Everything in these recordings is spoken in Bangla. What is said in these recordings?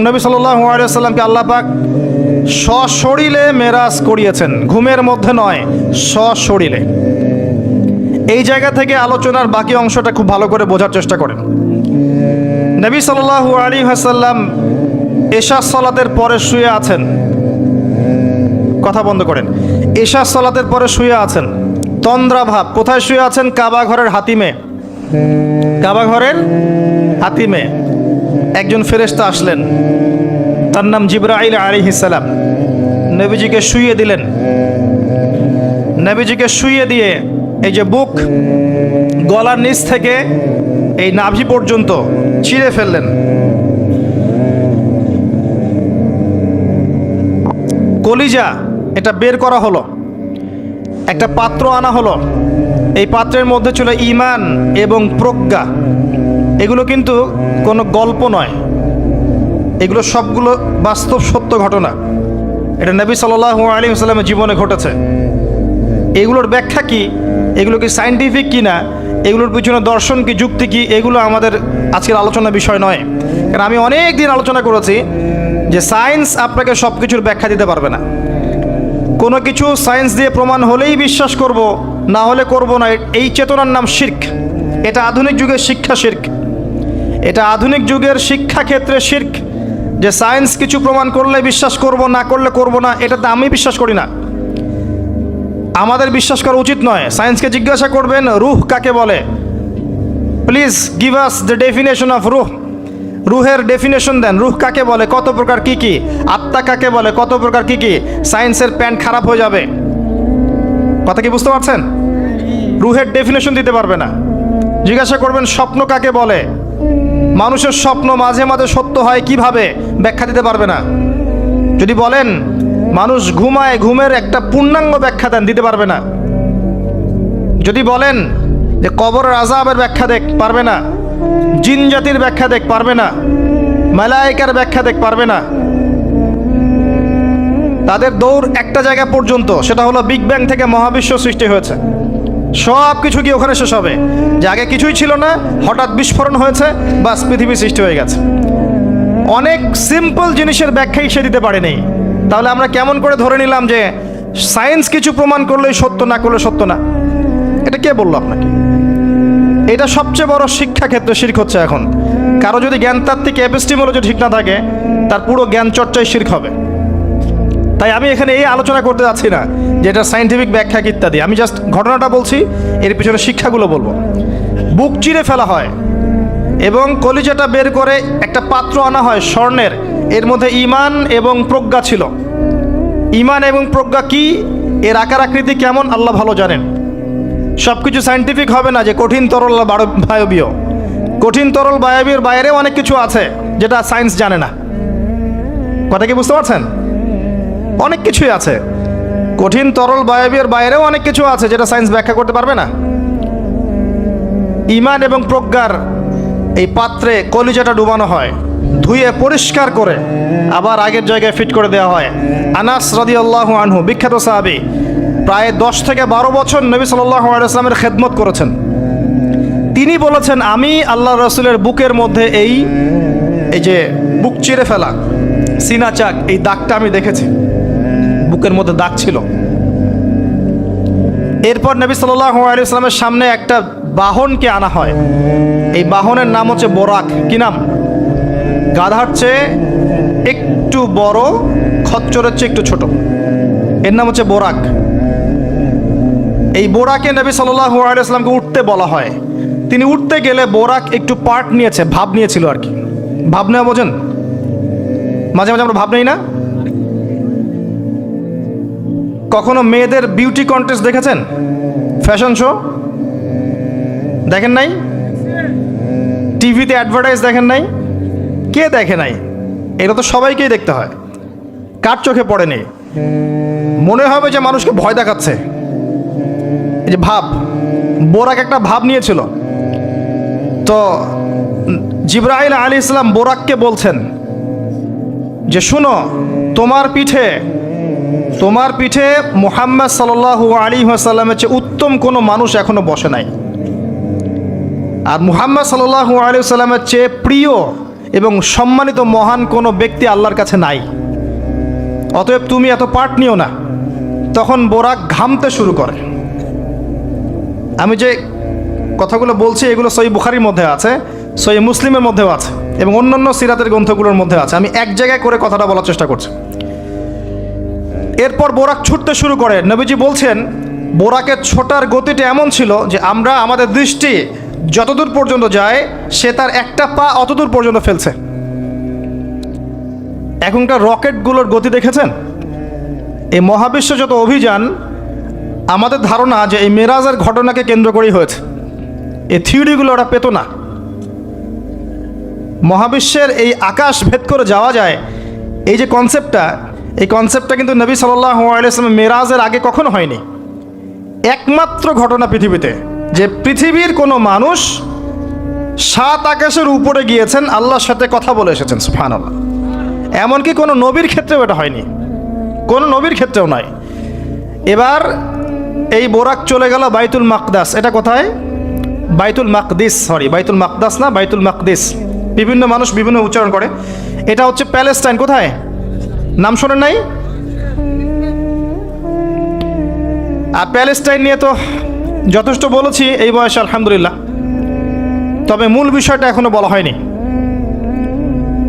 নবী সাল্লাল্লাহু আলাইহি ওয়াসাল্লামকে আল্লাহ পাক সশরীরে মেরাজ করিয়েছেন, ঘুমের মধ্যে নয়, সশরীরে। এই জায়গা থেকে আলোচনার বাকি অংশটা খুব ভালো করে বোঝার চেষ্টা করেন। নবী সাল্লাল্লাহু আলাইহি ওয়াসাল্লাম এশা সালাতের পরে শুয়ে আছেন, কথা বন্ধ করেন, এশা সালাতের পরে শুয়ে আছেন, তন্দ্রা ভাব। কোথায় শুয়ে আছেন? কাবা ঘরের হাতিমে। কাবা ঘরের হাতিমে একজন ফেরেশতা আসলেন, তার নাম জিবরাইল আলাইহিস সালাম। নবীজিকে শুইয়ে দিলেন। নবীজিকে শুইয়ে দিয়ে এই যে বুক, গলার নিচ থেকে এই নাভি পর্যন্ত চিরে ফেললেন। কলিজা এটা বের করা হলো, একটা পাত্র আনা হলো। এই পাত্রের মধ্যে ছিল ঈমান এবং প্রজ্ঞা। এগুলো কিন্তু কোনো গল্প নয়, এগুলো সবগুলো বাস্তব সত্য ঘটনা। এটা নবী সাল্লাল্লাহু আলাইহি ওয়াসাল্লামের জীবনে ঘটেছে। এগুলোর ব্যাখ্যা কি, এগুলো কি সায়েন্টিফিক কি না, এগুলোর পিছনে দর্শন কি, যুক্তি কি, এগুলো আমাদের আজকের আলোচনার বিষয় নয়। কারণ আমি অনেক দিন আলোচনা করেছি যে সায়েন্স আপনাকে সব কিছুর ব্যাখ্যা দিতে পারবে না। কোনো কিছু সায়েন্স দিয়ে প্রমাণ হলেই বিশ্বাস করব, না হলে করব না, এই চেতনার নাম শিরক। এটা আধুনিক যুগের শিক্ষা শিরক। এটা আধুনিক যুগের শিক্ষাক্ষেত্রে শিরক, যে সায়েন্স কিছু প্রমাণ করলে বিশ্বাস করব, না করলে করব না। এটাতে আমি বিশ্বাস করি না, আমাদের বিশ্বাস করা উচিত নয়। সায়েন্সকে জিজ্ঞাসা করবেন রুহ কাকে বলে, please give us the definition of রুহ। রুহের ডেফিনেশন দেন, রুহ কাকে বলে, কত প্রকার কি কি, আত্মা কাকে বলে, কত প্রকার কি কি। সায়েন্সের প্যান্ট খারাপ হয়ে যাবে। কথা কি বুঝতে পারছেন? রুহের ডেফিনেশন দিতে পারবে না। জিজ্ঞাসা করবেন স্বপ্ন কাকে বলে, মানুষের স্বপ্ন মাঝে মাঝে সত্য হয় কিভাবে, ব্যাখ্যা দিতে পারবে না। যদি বলেন মানুষ ঘুমায়, ঘুমের একটা পূর্ণাঙ্গ ব্যাখ্যা দেন, দিতে পারবে না। যদি বলেন যে কবরের আযাবের ব্যাখ্যা দেখ, পারবে না। জিন জাতির ব্যাখ্যা দেখ, পারবে না। মালায়েকার ব্যাখ্যা দেখ, পারবে না। তাদের দৌড় একটা জায়গা পর্যন্ত, সেটা হলো বিগ ব্যাং থেকে মহাবিশ্ব সৃষ্টি হয়েছে। সব কিছু কি ওখানে শেষ হবে? যে আগে কিছুই ছিল না, হঠাৎ বিস্ফোরণ হয়েছে, বাস পৃথিবী সৃষ্টি হয়ে গেছে। অনেক সিম্পল জিনিসের ব্যাখ্যাই সে দিতে পারেনি। তাহলে আমরা কেমন করে ধরে নিলাম যে সায়েন্স কিছু প্রমাণ করলেই সত্য, না করলে সত্য না? এটা কে বললো আপনাকে? এটা সবচেয়ে বড় শিক্ষাক্ষেত্রে শিরক হচ্ছে এখন। কারো যদি জ্ঞানতাত্ত্বিক এপিস্টিমোলজি ঠিক না থাকে, তার পুরো জ্ঞান চর্চায় শিরক হবে। তাই আমি এখানে এই আলোচনা করতে যাচ্ছি না যে এটা সায়েন্টিফিক ব্যাখ্যা ইত্যাদি। আমি জাস্ট ঘটনাটা বলছি, এর পিছনে শিক্ষাগুলো বলবো। বুক চিরে ফেলা হয় এবং কলিজাটা বের করে একটা পাত্র আনা হয় স্বর্ণের, এর মধ্যে ঈমান এবং প্রজ্ঞা ছিল। ঈমান এবং প্রজ্ঞা কি, এর আকার আকৃতি কেমন, আল্লাহ ভালো জানেন। সব কিছু সায়েন্টিফিক হবে না যে কঠিন তরল বায়বীয়। কঠিন তরল বায়বীয়ের বাইরেও অনেক কিছু আছে যেটা সায়েন্স জানে না। কথা কি বুঝতে পারছেন? অনেক কিছুই আছে, কঠিন তরল বায়বীয়ের বাইরেও অনেক কিছু আছে যেটা সায়েন্স ব্যাখ্যা করতে পারবে না। ঈমান এবং প্রজ্ঞার এই পাত্রে কলিজাটা ডুবানো হয়, ধুয়ে পরিষ্কার করে আবার আগের জায়গায় ফিট করে দেওয়া হয়। আনাস রাদিয়াল্লাহু আনহু, বিখ্যাত সাহাবী, প্রায় 10 থেকে 12 বছর নবী সাল্লাল্লাহু আলাইহি ওয়াসাল্লামের খেদমত করেছেন। তিনি বলেছেন, আমি আল্লাহ রসুলের বুকের মধ্যে এই যে বুক চিরে ফেলা, সিনা চাক, এই দাগটা আমি দেখেছি, বুকের মধ্যে দাগ ছিল। এরপর নবী সাল্লাল্লাহু আলাইহি ওয়াসাল্লামের সামনে একটা বাহনকে আনা হয়। এই বাহনের নাম হচ্ছে বোরাক। কি নাম? গাধার চেয়ে একটু বড়, খচ্চরের চেয়ে একটু ছোট, এর নাম হচ্ছে বোরাক। এই বোরাকে নবী সাল্লাল্লাহু আলাইহি ওয়াসাল্লামকে উঠতে বলা হয়। তিনি উঠতে গেলে বোরাক একটু পার্ট নিয়েছে, ভাব নিয়েছিল আর কি। ভাব নেওয়া বোঝেন? মাঝে মাঝে আমরা ভাব নেই না? কখনো মেয়েদের বিউটি কন্টেস্ট দেখেছেন? ফ্যাশন শো দেখেন নাই? টিভিতে অ্যাডভার্টাইজ দেখেন নাই? কে দেখে নাই? এটা তো সবাইকেই দেখতে হয়। কার চোখে পড়েনি? মনে হবে যে মানুষকে ভয় দেখাচ্ছে। এই যে ভাব, বোরাক একটা ভাব নিয়েছিল। তো জিবরাইল আলাইহিস সালাম বোরাককে বলছেন যে শুনো, তোমার পিঠে মুহাম্মদ সাল্লাল্লাহু আলাইহি ওয়াসাল্লামের চেয়ে উত্তম কোনো মানুষ এখনো বসে নাই। আর মুহাম্মদ সাল্লাল্লাহু আলাইহি ওয়াসাল্লামের চেয়ে প্রিয় এবং সম্মানিত মহান কোনো ব্যক্তি আল্লাহর কাছে নাই, অতএব তুমি এত পার্ট নিও না। তখন বোরাক ঘামতে শুরু করে। আমি যে কথাগুলো বলছি এগুলো সহিহ বুখারীর মধ্যে আছে, সহিহ মুসলিমের মধ্যেও আছে এবং অন্যান্য সিরাতের গ্রন্থগুলোর মধ্যে আছে। আমি এক জায়গায় করে কথাটা বলার চেষ্টা করছি। এরপর বোরাক ছুটতে শুরু করে। নবীজি বলছেন বোরাকের ছোটার গতিটা এমন ছিল যে আমরা আমাদের দৃষ্টি যতদূর পর্যন্ত যায় সে তার একটা পা অতদূর পর্যন্ত ফেলছে। এখনকার রকেটগুলোর গতি দেখেছেন? এই মহাবিশ্ব যত অভিযান, আমাদের ধারণা যে এই মেরাজের ঘটনাকে কেন্দ্র করেই হয়েছে। এই থিওরিগুলো ওরা পেত না। মহাবিশ্বের এই আকাশ ভেদ করে যাওয়া যায়, এই যে কনসেপ্টটা, এই কনসেপ্টটা কিন্তু নবী সাল্লাল্লাহু আলাইহি ওয়াসাল্লাম মেরাজের আগে কখনো হয়নি। একমাত্র ঘটনা পৃথিবীতে যে পৃথিবীর কোনো মানুষ 7 আকাশের উপরে গিয়েছেন, আল্লাহর সাথে কথা বলে এসেছেন। সুবহানাল্লাহ। এমনকি কোনো নবীর ক্ষেত্রেও এটা হয়নি, কোনো নবীর ক্ষেত্রেও নয়। এবার এই বোরাক চলে গেল বাইতুল মাকদাস। এটা কোথায়? বাইতুল মাকদিস, বাইতুল মাকদাস না, বাইতুল মাকদিস। বিভিন্ন মানুষ বিভিন্ন উচ্চারণ করে। এটা হচ্ছে প্যালেস্টাইন। কোথায়? নাম শোনেন নাই? আর প্যালেস্টাইন নিয়ে তো যথেষ্ট বলেছি এই বয়সে, আলহামদুলিল্লাহ। তবে মূল বিষয়টা এখনো বলা হয়নি,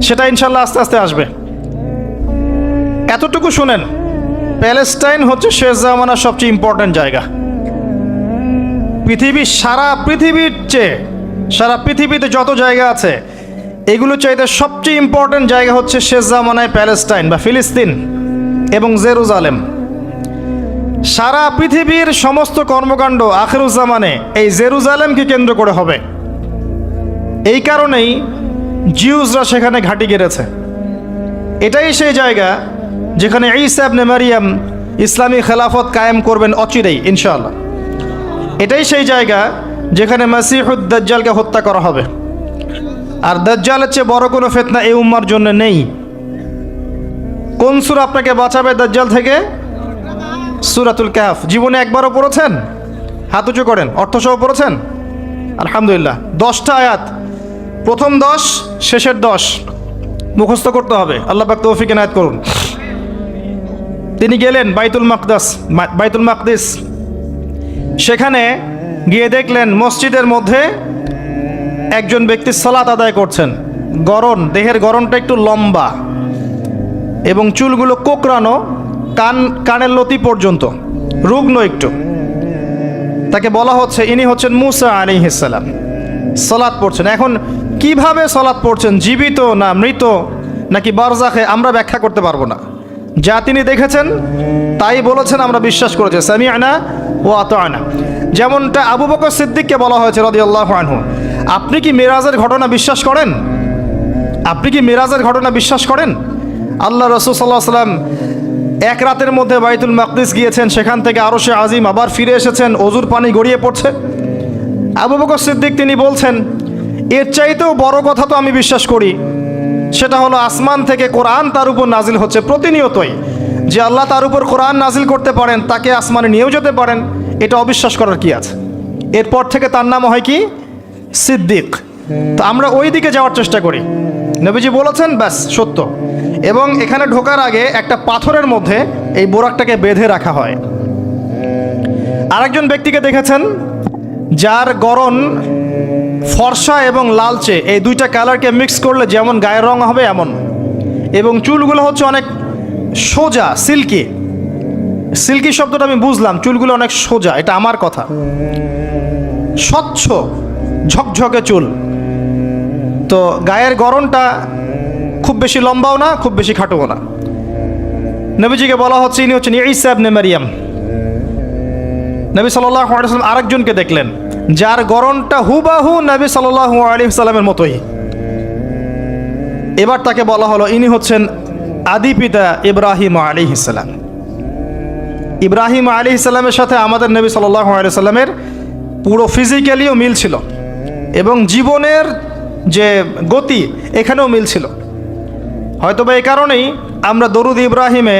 সেটা ইনশাল্লাহ আস্তে আস্তে আসবে। এতটুকু শুনেন, প্যালেস্টাইন হচ্ছে শেষ জামানার সবচেয়ে ইম্পর্ট্যান্ট জায়গা। সারা পৃথিবীর চেয়ে, সারা পৃথিবীতে যত জায়গা আছে এগুলো চাইতে সবচেয়ে ইম্পর্ট্যান্ট জায়গা হচ্ছে শেষ জামানায় প্যালেস্টাইন বা ফিলিস্তিন এবং জেরুজালেম। সারা পৃথিবীর সমস্ত কর্মকাণ্ড আখিরুজ্জামানে এই জেরুজালেমকে কেন্দ্র করে হবে। এই কারণেই জিউসরা সেখানে ঘাঁটি গেড়েছে। এটাই সেই জায়গা যেখানে ঈসা ইবনে মারিয়াম ইসলামী খেলাফত কায়েম করবেন অচিরেই ইনশাআল্লাহ। এটাই সেই জায়গা যেখানে মাসিহুদ দাজ্জালকে হত্যা করা হবে। আর দাজ্জালের চেয়ে বড় কোনো ফিতনা এই উম্মার জন্য নেই। কোন সূরা আপনাকে বাঁচাবে দাজ্জাল থেকে? সূরাতুল কাহফ। জীবনে একবারও পড়েছেন? হাত উঁচু করেন। অর্থসহ পড়েছেন? আলহামদুলিল্লাহ। 10টা আয়াত, প্রথম 10, শেষের 10 মুখস্থ করতে হবে। আল্লাহ পাক তৌফিক এনায়েত করুন। তিনি গেলেন বাইতুল মাকদিস। সেখানে গিয়ে দেখলেন মসজিদের মধ্যে একজন ব্যক্তি সালাত আদায় করছেন। দেহের গড়নটা একটু লম্বা এবং চুলগুলো কোকড়ানো, কানের লতি পর্যন্ত, রুগ্ন একটু। তাকে বলা হচ্ছে ইনি হচ্ছেন মুসা আলাইহিস সালাম, সালাত পড়ছেন। এখন কিভাবে সালাত পড়ছেন, জীবিত না মৃত নাকি বারজাখে, আমরা ব্যাখ্যা করতে পারবো না। যা তিনি দেখেছেন তাই বলেছেন, আমরা বিশ্বাস করেছি। সামিআনা ওয়া আতা'না। যেমনটা আবু বকর সিদ্দিককে বলা হয়েছে রাদিয়াল্লাহু আনহু, আপনি কি মেরাজের ঘটনা বিশ্বাস করেন? আপনি কি মেরাজের ঘটনা বিশ্বাস করেন? আল্লাহ রাসূল সাল্লাল্লাহু আলাইহি ওয়াসাল্লাম এক রাতের মধ্যে বাইতুল মাকদিস গিয়েছেন, সেখান থেকে আরশে আজিম, আবার ফিরে এসেছেন, অজুর পানি গড়িয়ে পড়ছে। আবু বকর সিদ্দিক তিনি বলছেন, এর চাইতেও বড় কথা তো আমি বিশ্বাস করি, সেটা হলো আসমান থেকে কোরআন তার উপর নাজিল হচ্ছে প্রতিনিয়তই। যে আল্লাহ তার উপর কোরআন নাজিল করতে পারেন, তাকে আসমানে নিয়েও যেতে পারেন, এটা অবিশ্বাস করার কি আছে? এরপর থেকে তার নাম হয় কি? সিদ্দিক। তো আমরা ওই দিকে যাওয়ার চেষ্টা করি। নবীজি বলেছেন, ব্যাস সত্য। এবং এখানে ঢোকার আগে একটা পাথরের মধ্যে এই বোরাকটাকে বেঁধে রাখা হয়। আরেকজন ব্যক্তিকে দেখেছেন যার গড়ন ফর্সা এবং লালচে, এই দুইটা কালারকে মিক্স করলে যেমন গায়ের রং হবে এমন, এবং চুলগুলো হচ্ছে অনেক সোজা, সিল্কি। সিল্কি শব্দটা আমি বুঝলাম, চুলগুলো অনেক সোজা, এটা আমার কথা। স্বচ্ছ ঝকঝকে চুল। তো গায়ের গড়নটা খুব বেশি লম্বাও না, খুব বেশি খাটোও না। নবীজিকে বলা হচ্ছে ইনি হচ্ছেন ঈসা ইবনে মারিয়াম। নবী সাল্লাল্লাহু আলাইহি ওয়াসাল্লাম আরেকজনকে দেখলেন যার গড়নটা হুবাহু নবী সাল্লাল্লাহু আলাইহি ওয়াসাল্লামের মতোই। এবার তাকে বলা হলো ইনি হচ্ছেন আদি পিতা ইব্রাহিম আলাইহিস সালাম। ইব্রাহিম আলাইহিস সালামের সাথে আমাদের নবী সাল্লাল্লাহু আলাইহি ওয়াসাল্লামের পুরো ফিজিক্যালিও মিল ছিল এবং জীবনের যে গতি এখানেও মিল ছিল। হয়তো বা এই কারণেই আমরা দরুদ ইব্রাহিমে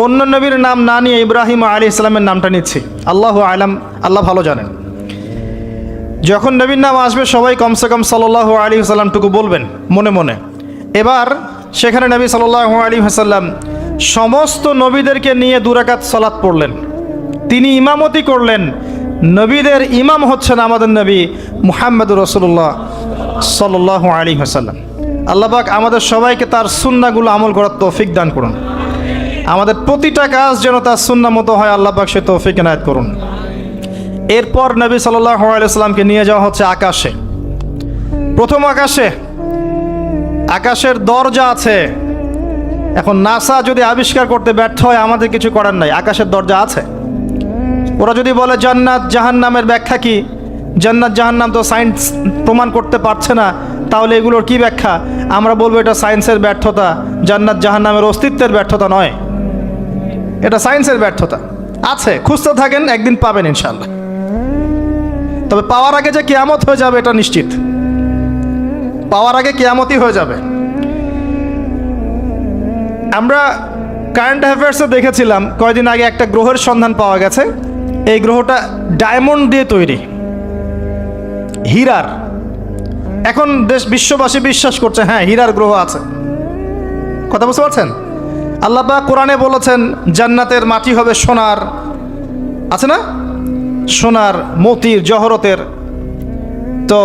অন্য নবীর নাম না নিয়ে ইব্রাহিম আলাইহিস সালামের নামটা নিচ্ছি। আল্লাহু আলাম, আল্লাহ ভালো জানেন। যখন নবীর নাম আসবে সবাই কমসে কম সাল্লাল্লাহু আলাইহি ওয়াসাল্লামটুকু বলবেন মনে মনে। এবার সেখানে নবী সাল্লাল্লাহু আলাইহি ওয়াসাল্লাম সমস্ত নবীদেরকে নিয়ে 2 রাকাত সালাত পড়লেন। তিনি ইমামতি করলেন। নবীদের ইমাম হচ্ছেন আমাদের নবী মুহাম্মদুর রাসূলুল্লাহ সাল্লাল্লাহু আলাইহি ওয়াসাল্লাম। আল্লাহ পাক আমাদের সবাইকে তার সুন্নাহগুলো আমল করার তৌফিক দান করুন। আমাদের প্রতিটা কাজ যেন তার সুন্নাহ মতো হয়, আল্লাহ পাক সে তৌফিক এনায়েত করুন। এরপর নবী সাল্লাল্লাহু আলাইহি ওয়াসাল্লামকে নিয়ে যাওয়া হচ্ছে আকাশে। প্রথম আকাশের দরজা আছে। এখন নাসা যদি আবিষ্কার করতে ব্যর্থ হয়, আমাদের কিছু করার নাই, আকাশের দরজা আছে। ওরা যদি বলে জান্নাত জাহান্নামের ব্যাখ্যা কি, জান্নাত জাহান্নাম তো সায়েন্স প্রমাণ করতে পারছে না, তাহলে এগুলোর কি ব্যাখ্যা? আমরা বলবো এটা সায়েন্সের ব্যর্থতা, জান্নাত জাহান্নামের অস্তিত্বের ব্যর্থতা নয়, এটা সায়েন্সের ব্যর্থতা। আছে, খুঁজতে থাকেন, একদিন পাবেন ইনশাআল্লাহ। তবে পাওয়ার আগে যে কিয়ামত হয়ে যাবে এটা নিশ্চিত, পাওয়ার আগে কিয়ামতই হয়ে যাবে। আমরা কারেন্ট অ্যাফেয়ার্সে দেখেছিলাম কয়েকদিন আগে একটা গ্রহের সন্ধান পাওয়া গেছে। এই গ্রহটা ডায়মন্ড দিয়ে তৈরি, হীরার। এখন বিশ্ববাসী বিশ্বাস করছে হ্যাঁ হীরার গ্রহ আছে। কথা বুঝতে পারছেন? আল্লাহ পাক কোরআনে বলেছেন জান্নাতের মাটি হবে সোনার, আছে না, সোনার, মতির, জহরতের। তো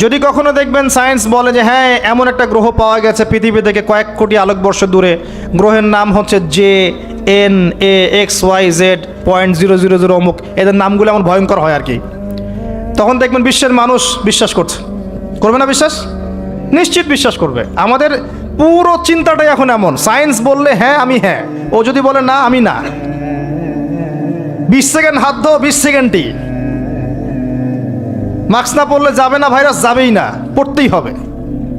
যদি কখনো দেখবেন সায়েন্স বলে যে হ্যাঁ এমন একটা গ্রহ পাওয়া গেছে পৃথিবী থেকে কয়েক কোটি আলোকবর্ষ দূরে, গ্রহের নাম হচ্ছে JNAXYZ.000 অমুক, এদের নামগুলো এমন ভয়ঙ্কর হয় আর কি, তখন দেখবেন বিশ্বের মানুষ বিশ্বাস করছে। করবে না বিশ্বাস? নিশ্চিত বিশ্বাস করবে। আমাদের পুরো চিন্তাটাই এখন এমন, সায়েন্স বললে হ্যাঁ আমি হ্যাঁ, ও যদি বলে না আমি না। 20 সেকেন্ড হাত ধো, 20 সেকেন্ডই। মাস্ক না পরলে যাবে না, ভাইরাস যাবেই না, পড়তেই হবে।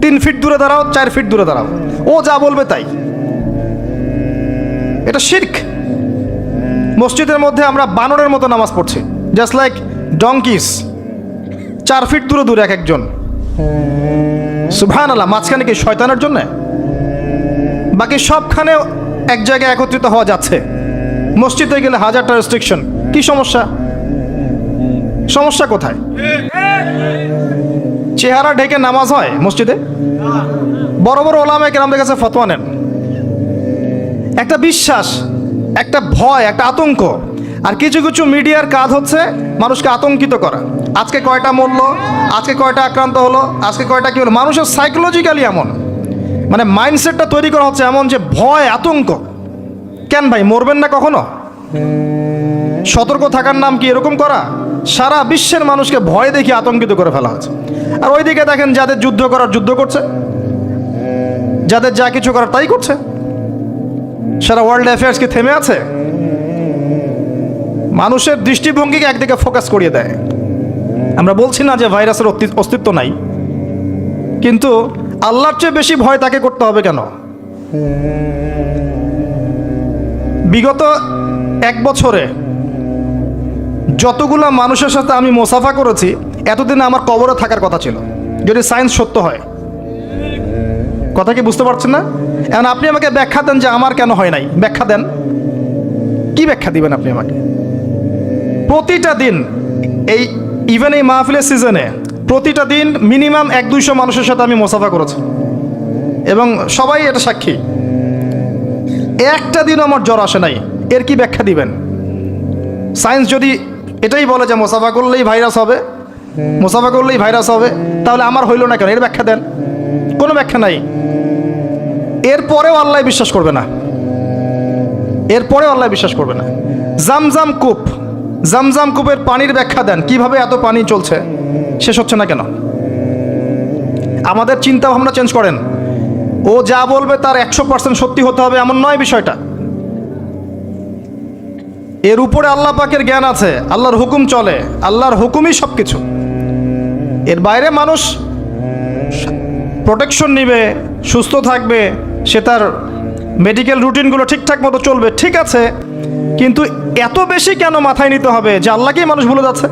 3 ফিট দূরে দাঁড়াও, 4 ফিট দূরে দাঁড়াও, ও যা বলবে তাই। এটা শিরক। মসজিদের মধ্যে আমরা বানরের মতো নামাজ পড়ছি, জাস্ট লাইক ডঙ্কিস, 4 ফিট দূরে দূরে এক একজন। সুবহানাল্লাহ, মাঝখানে কি শয়তানের জন্য? বাকি সবখানে এক জায়গায় একত্রিত হওয়া যাচ্ছে। মসজিদে গেলে 1000টা রেস্ট্রিকশন, কি সমস্যা? সমস্যা কোথায়? চেহারা ঢেকে নামাজ হয় মসজিদে? বড় বড় ওলামায়ে কেরামদের কাছে ফতোয়া নেন। একটা বিশ্বাস, একটা ভয়, একটা আতঙ্ক। আর কিছু কিছু মিডিয়ার কাজ হচ্ছে মানুষকে আতঙ্কিত করা। আজকে কয়টা মরল, আজকে কয়টা আক্রান্ত হলো, আজকে কয়টা কি হলো। মানুষের সাইকোলজিক্যালি এমন, মানে মাইন্ডসেটটা তৈরি করা হচ্ছে এমন যে ভয়, আতঙ্ক। কেন ভাই, মরবেন না কখনো? সতর্ক থাকার নাম কি এরকম করা? সারা বিশ্বের মানুষকে ভয় দেখিয়ে আতঙ্কিত করে ফেলা হচ্ছে। আর ওইদিকে দেখেন যাদের যুদ্ধ করার যুদ্ধ করছে, যাদের যা কিছু করার তাই করছে। সারা ওয়ার্ল্ড অ্যাফেয়ার্স কি থেমে আছে? মানুষের দৃষ্টিভঙ্গিকে একদিকে ফোকাস করিয়ে দেয়। আমরা বলছি না যে ভাইরাসের অস্তিত্ব নাই, কিন্তু আল্লাহর চেয়ে বেশি ভয় তাকে করতে হবে কেন? বিগত 1 বছরে যতগুলা মানুষের সাথে আমি মোসাফা করেছি, এতদিন আমার কবরে থাকার কথা ছিল, যদি সায়েন্স সত্য হয়। কথা কি বুঝতে পারছেন না? এখন আপনি আমাকে ব্যাখ্যা দেন যে আমার কেন হয় নাই, ব্যাখ্যা দেন। কি ব্যাখ্যা দিবেন আপনি আমাকে? প্রতিটা দিন ইভেন এই মাহফিলের সিজনে প্রতিটা দিন মিনিমাম 100-200 মানুষের সাথে আমি মোসাফা করেছি, এবং সবাই এটা সাক্ষী। একটা দিন আমার জ্বর আসে নাই, এর কি ব্যাখ্যা দিবেন? সায়েন্স যদি এটাই বলে যে মোসাফা করলেই ভাইরাস হবে, মোসাফা করলেই ভাইরাস হবে, তাহলে আমার হইল না কেন? এর ব্যাখ্যা দেন। কোনো ব্যাখ্যা নাই। এরপরেও আল্লাহ বিশ্বাস করবে না, এরপরেও আল্লাহ বিশ্বাস করবে না। জামজাম কূপের পানির ব্যাখ্যা দেন, কিভাবে এত পানি চলছে, শেষ হচ্ছে না কেন? আমাদের চিন্তা ভাবনা চেঞ্জ করেন। ও যা বলবে তার 100% সত্যি হতে হবে এমন নয় বিষয়টা। এর উপরে আল্লাহ পাকের জ্ঞান আছে, আল্লাহর হুকুম চলে, আল্লাহর হুকুমই সব কিছু। এর বাইরে মানুষ প্রোটেকশন নিবে, সুস্থ থাকবে, সে তার মেডিকেল রুটিনগুলো ঠিকঠাক মতো চলবে, ঠিক আছে, কিন্তু এত বেশি কেন মাথায় নিতে হবে যে আল্লাহকেই মানুষ ভুলে যাচ্ছে?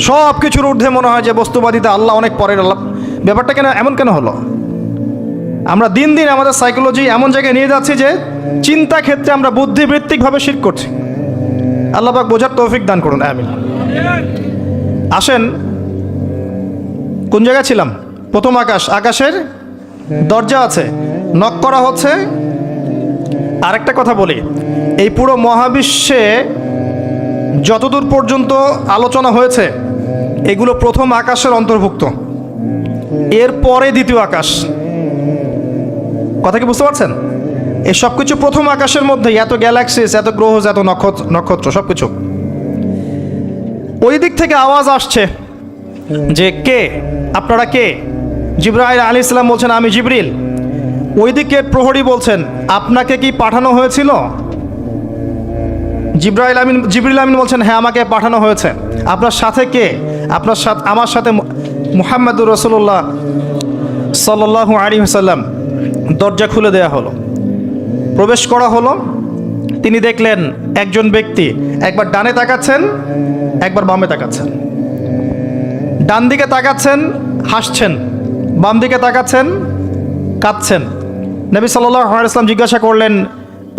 সব কিছুর ঊর্ধ্বে মনে হয় যে বস্তুবাদিতা, আল্লাহ অনেক পরের। আল্লাহ ব্যাপারটা কেন এমন কেন হলো? আমরা দিন দিন আমাদের সাইকোলজি এমন জায়গায় নিয়ে যাচ্ছি যে চিন্তা ক্ষেত্রে আমরা বুদ্ধিবৃত্তিকভাবে শিরক করছি। আল্লাহ পাক বোঝার তৌফিক দান করুন, আমিন। আসেন, কোন জায়গায় ছিলাম? প্রথম আকাশের দরজা আছে, নক করা হচ্ছে। আরেকটা কথা বলি, এই পুরো মহাবিশ্বে যতদূর পর্যন্ত আলোচনা হয়েছে এগুলো প্রথম আকাশের অন্তর্ভুক্ত, এরপরে দ্বিতীয় আকাশ। কথা কি বুঝতে পারছেন? এই সব কিছু প্রথম আকাশের মধ্যে, এত গ্যালাক্সিস, এত গ্রহ, এত নক্ষত্র সব কিছু। ওই দিক থেকে আওয়াজ আসছে যে কে আপনারা, কে? জিবরাইল আলাইহিস সালাম বলছেন আমি জিবরিল। ওই দিকের প্রহরী বলছেন আপনাকে কি পাঠানো হয়েছিল? জিবরিল আমিন বলছেন হ্যাঁ আমাকে পাঠানো হয়েছে। আপনার সাথে কে? আপনার সাথে, আমার সাথে মুহাম্মদুর রাসূলুল্লাহ সাল্লাল্লাহু আলাইহি ওয়াসাল্লাম। দরজা খুলে দেয়া হলো, প্রবেশ করা হলো। তিনি দেখলেন একজন ব্যক্তি একবার ডানে তাকাচ্ছেন, একবার বামে তাকাচ্ছেন। ডান দিকে তাকাচ্ছেন, হাসছেন, বাম দিকে তাকাচ্ছেন, কাঁদছেন। নবী সাল্লাল্লাহু আলাইহি ওয়াসাল্লাম জিজ্ঞাসা করলেন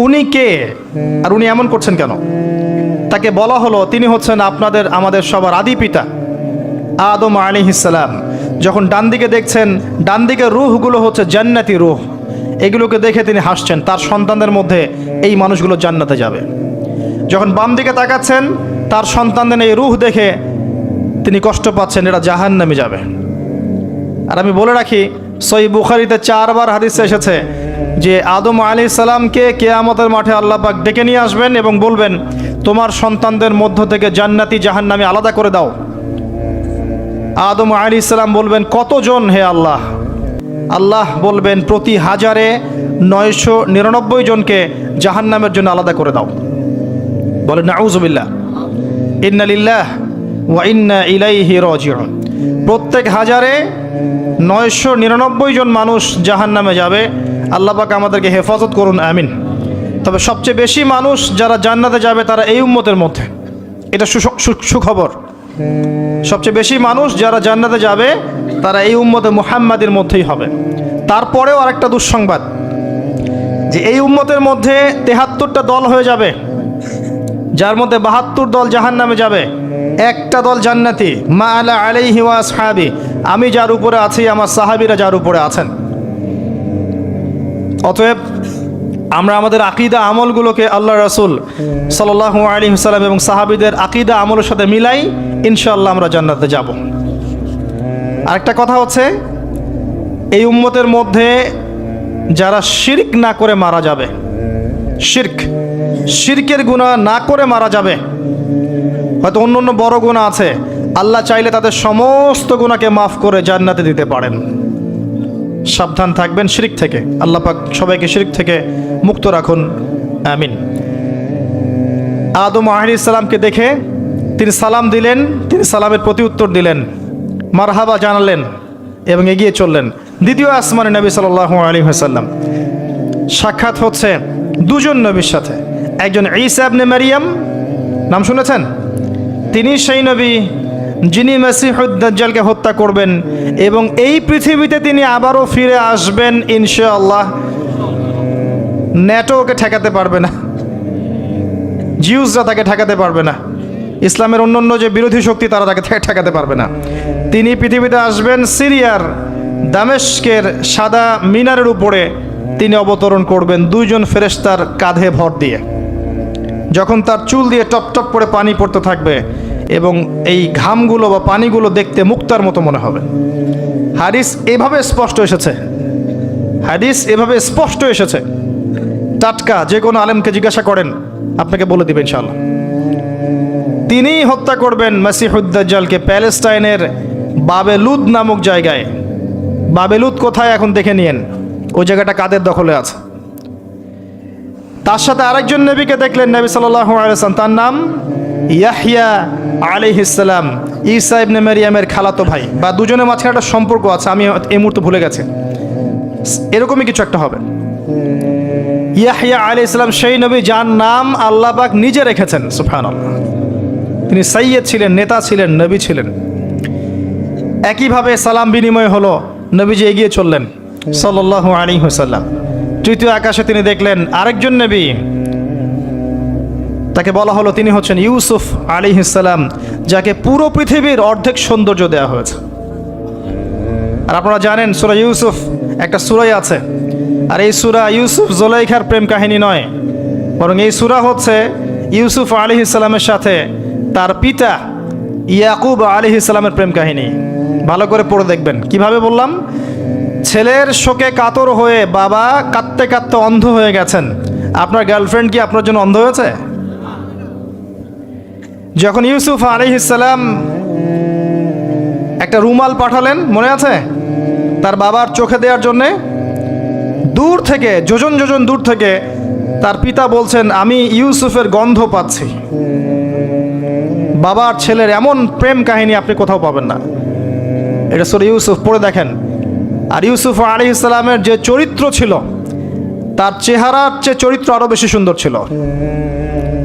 উনি কে আর উনি এমন করছেন কেন? তাকে বলা হলো তিনি হচ্ছেন আমাদের সবার আদি পিতা আদম আলাইহিস সালাম। যখন ডান দিকে দেখছেন, ডান দিকের রূহগুলো হচ্ছে জান্নাতি রূহ। এগুলোকে দেখে তিনি হাসছেন, তার সন্তানদের মধ্যে এই মানুষগুলো জান্নাতে যাবে। যখন বাম দিকে তাকাচ্ছেন, তার সন্তানদের এই রূহ দেখে তিনি কষ্ট পাচ্ছেন, এরা জাহান্নামে যাবে। আর আমি বলে রাখি, সহিহ বুখারীতে 4 বার হাদিসে এসেছে যে আদম আলাইহিস সালামকে কিয়ামতের মাঠে আল্লাহ পাক ডেকে নিয়ে আসবেন এবং বলবেন তোমার সন্তানদের মধ্য থেকে জান্নাতি জাহান্নামী আলাদা করে দাও। আদম আলাইহিস সালাম বলবেন কতজন হে আল্লাহ? আল্লাহ বলবেন প্রতি 1000-এ 999 জনকে জাহান্নামের জন্য আলাদা করে দাও। বলে নাউযুবিল্লাহ, ইন্না লিল্লাহ ওয়া ইন্না ইলাইহি রাজিউন। প্রত্যেক 1000-এ 999 জন মানুষ জাহান্নামে যাবে। আল্লাহ পাক আমাদেরকে হেফাজত করুন, আমিন। তবে সবচেয়ে বেশি মানুষ যারা জান্নাতে যাবে তারা এই উম্মতের মধ্যে, এটা সুখবর। সবচেয়ে বেশি মানুষ যারা জান্নাতে যাবে তারা এই উম্মতে মুহাম্মাদের মধ্যেই হবে। তারপরেও আরেকটা দুঃসংবাদ যে এই উম্মতের মধ্যে 73টা দল হয়ে যাবে, যার মধ্যে 72 দল জাহান্নামে যাবে, একটা দল জান্নাতি। মা আলা আলাইহি ওয়া আসহাবি, আমি যার উপরে আছি আমার সাহাবীরা যার উপরে আছেন। অতএব আমরা আমাদের আকীদা আমলগুলোকে আল্লাহ রাসূল সাল্লাল্লাহু আলাইহি ওয়াসাল্লাম এবং সাহাবীদের আকীদা আমলের সাথে মিলাই, ইনশাআল্লাহ আমরা জান্নাতে যাব। আরেকটা কথা হচ্ছে এই উম্মতের মধ্যে যারা শিরক না করে মারা যাবে, শিরকের গুনাহ না করে মারা যাবে, হয়তো অন্য বড় গুনাহ আছে, আল্লাহ চাইলে তাদের সমস্ত গুনাহকে মাফ করে জান্নাতে দিতে পারেন। সাবধান থাকবেন শিরক থেকে। আল্লাহ পাক সবাইকে শিরক থেকে মুক্ত রাখুন, আমিন। আদম আলাইহিস সালামকে দেখে তিনি সালাম দিলেন, তিনি সালামের প্রতি উত্তর দিলেন, মারহাবা জানালেন এবং এগিয়ে চললেন। দ্বিতীয় আসমানে নবী সাল্লাল্লাহু আলাইহি ওয়াসাল্লাম সাক্ষাৎ হচ্ছে দুজন নবীর সাথে। একজন ঈসা ইবনে মারিয়াম, নাম শুনেছেন? তিনি সেই নবী যিনি মসিহুদ দাজ্জালকে হত্যা করবেন এবং এই পৃথিবীতে তিনি আবারও ফিরে আসবেন ইনশাআল্লাহ। ন্যাটো ওকে ঠেকাতে পারবে না, জিউসরা তাকে ঠেকাতে পারবে না, ইসলামের অন্যান্য যে বিরোধী শক্তি তারা তাকে ঠেকাতে পারবে না। তিনি পৃথিবীতে আসবেন, সিরিয়ার দামেস্কের সাদা মিনারের উপরে তিনি অবতরণ করবেন 2 জন ফেরেশতার কাঁধে ভর দিয়ে। যখন তার চুল দিয়ে টপ টপ করে পানি পড়তে থাকবে এবং এই ঘামগুলো বা পানিগুলো দেখতে মুক্তার মতো মনে হবে। হাদিস এভাবে স্পষ্ট এসেছে, টাটকা। যে কোনো আলেমকে জিজ্ঞাসা করেন আপনাকে বলে দিবেন ইনশাআল্লাহ। তিনি হত্যা করবেন মসিহুদ দাজ্জালকে প্যালেস্টাইনের বাবেলুদ নামক জায়গায়। বাবেলুদ কোথায় এখন দেখে নিয়েন, ওই জায়গাটা কাদের দখলে আছে। তার সাথে আরেকজন নবীকে দেখলেন, নবী সাল্লাল্লাহু আলাইহি ওয়াসাল্লাম, তার নাম ইয়াহইয়া আলাইহিস সালাম, ঈসা ইবনে মারিয়ামের খালাতো ভাই, বা দুজনের মাঝখানে একটা সম্পর্ক আছে, আমি এই মুহূর্তে ভুলে গেছি, এরকমই কিছু একটা হবে। ইয়াহইয়া আলাইহিস সালাম সেই নবী যার নাম আল্লাহ পাক নিজে রেখেছেন, সুবহানাল্লাহ। তিনি সাইয়্যেদ ছিলেন, নেতা ছিলেন, নবী ছিলেন। একইভাবে সালাম বিনিময় হলো, নবীজি এগিয়ে চললেন সাল্লাল্লাহু আলাইহি ওয়াসাল্লাম। তৃতীয় আকাশে তিনি দেখলেন আরেকজন নবী, তাকে বলা হলো তিনি হচ্ছেন ইউসুফ আলাইহিস সালাম, যাকে পুরো পৃথিবীর অর্ধেক সৌন্দর্য দেওয়া হয়েছে। আর আপনারা জানেন সূরা ইউসুফ একটা সূরাই আছে। আর এই সূরা ইউসুফ জুলাইখার প্রেম কাহিনী নয়, বরং এই সূরা হচ্ছে ইউসুফ আলাইহিস সালামের সাথে তার পিতা ইয়াকুব আলাইহিস সালামের প্রেম কাহিনী। ভালো করে পড়ে দেখবেন। কিভাবে বললাম? ছেলের শোকে কাতর হয়ে বাবা কাঁদতে কাঁদতে অন্ধ হয়ে গেছেন। আপনার গার্লফ্রেন্ড কি আপনার জন্য অন্ধ হয়েছে? যখন ইউসুফ আলাইহিস সালাম একটা রুমাল পাঠালেন, মনে আছে, তার বাবার চোখে দেওয়ার জন্যে, দূর থেকে যোজন যোজন দূর থেকে তার পিতা বলছেন, আমি ইউসুফের গন্ধ পাচ্ছি। বাবার ছেলের এমন প্রেম কাহিনী আপনি কোথাও পাবেন না। এটা সূরা ইউসুফ, পড়ে দেখেন। আর ইউসুফ আলাইহিস সালামের যে চরিত্র ছিল, তার চেহারার চেয়ে চরিত্র আরও বেশি সুন্দর ছিল।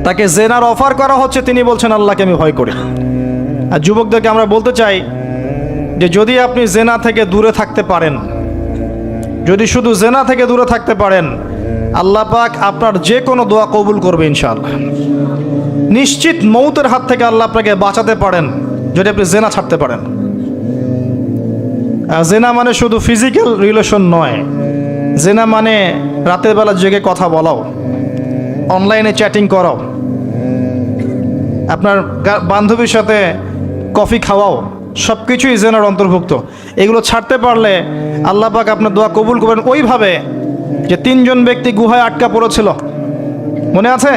তাকে জেনার অফার করা হচ্ছে, তিনি বলছেন আল্লাহকে আমি ভয় করি। আর যুবকদেরকে আমরা বলতে চাই যে যদি আপনি জেনা থেকে দূরে থাকতে পারেন, যদি শুধু জেনা থেকে দূরে থাকতে পারেন, আল্লাহ পাক আপনার যে কোনো দোয়া কবুল করবে ইনশাআল্লাহ। নিশ্চিত মৌতের হাত থেকে আল্লাহ আপনাকে বাঁচাতে পারেন যদি আপনি জেনা ছাড়তে পারেন। জেনা মানে শুধু ফিজিক্যাল রিলেশন নয়, জেনা মানে রাতের বেলা জেগে কথা বলাও, অনলাইনে চ্যাটিং করাও, আপনার বান্ধবীর সাথে কফি খাওয়াও, সব কিছুই জেনার অন্তর্ভুক্ত। এগুলো ছাড়তে পারলে আল্লাহ পাক আপনার দোয়া কবুল করবেন। ওইভাবে যে 3জন ব্যক্তি গুহায় আটকা পড়েছিল, মনে আছে?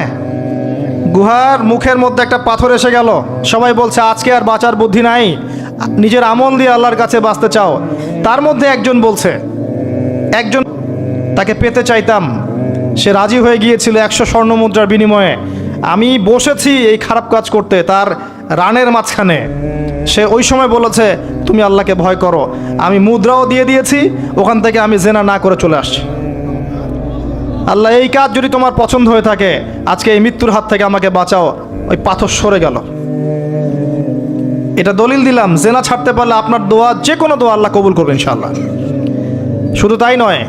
গুহার মুখের মধ্যে একটা পাথর এসে গেল, সবাই বলছে আজকে আর বাঁচার বুদ্ধি নাই, নিজের আমল দিয়ে আল্লাহর কাছে বাঁচতে চাও। তার মধ্যে একজন বলছে, একজন তাকে পেতে চাইতাম, সে রাজি হয়ে গিয়েছিল 100 স্বর্ণ মুদ্রার বিনিময়ে। আমি বসেছি এই খারাপ কাজ করতে তার রানের মাঝখানে। সে ওই সময় বলেছে তুমি আল্লাহকে ভয় করো, আমি মুদ্রাও দিয়ে দিয়েছি, ওখান থেকে আমি জেনা না করে চলে আসছি। আল্লাহ এই কাজ যদি তোমার পছন্দ হয়ে থাকে, আজকে এই মৃত্যুর হাত থেকে আমাকে বাঁচাও। ওই পাথর সরে গেল। এটা দলিল দিলাম, জেনা ছাড়তে পারলে আপনার দোয়া, যে কোনো দোয়া আল্লাহ কবুল করবে ইনশাআল্লাহ। শুধু তাই নয়,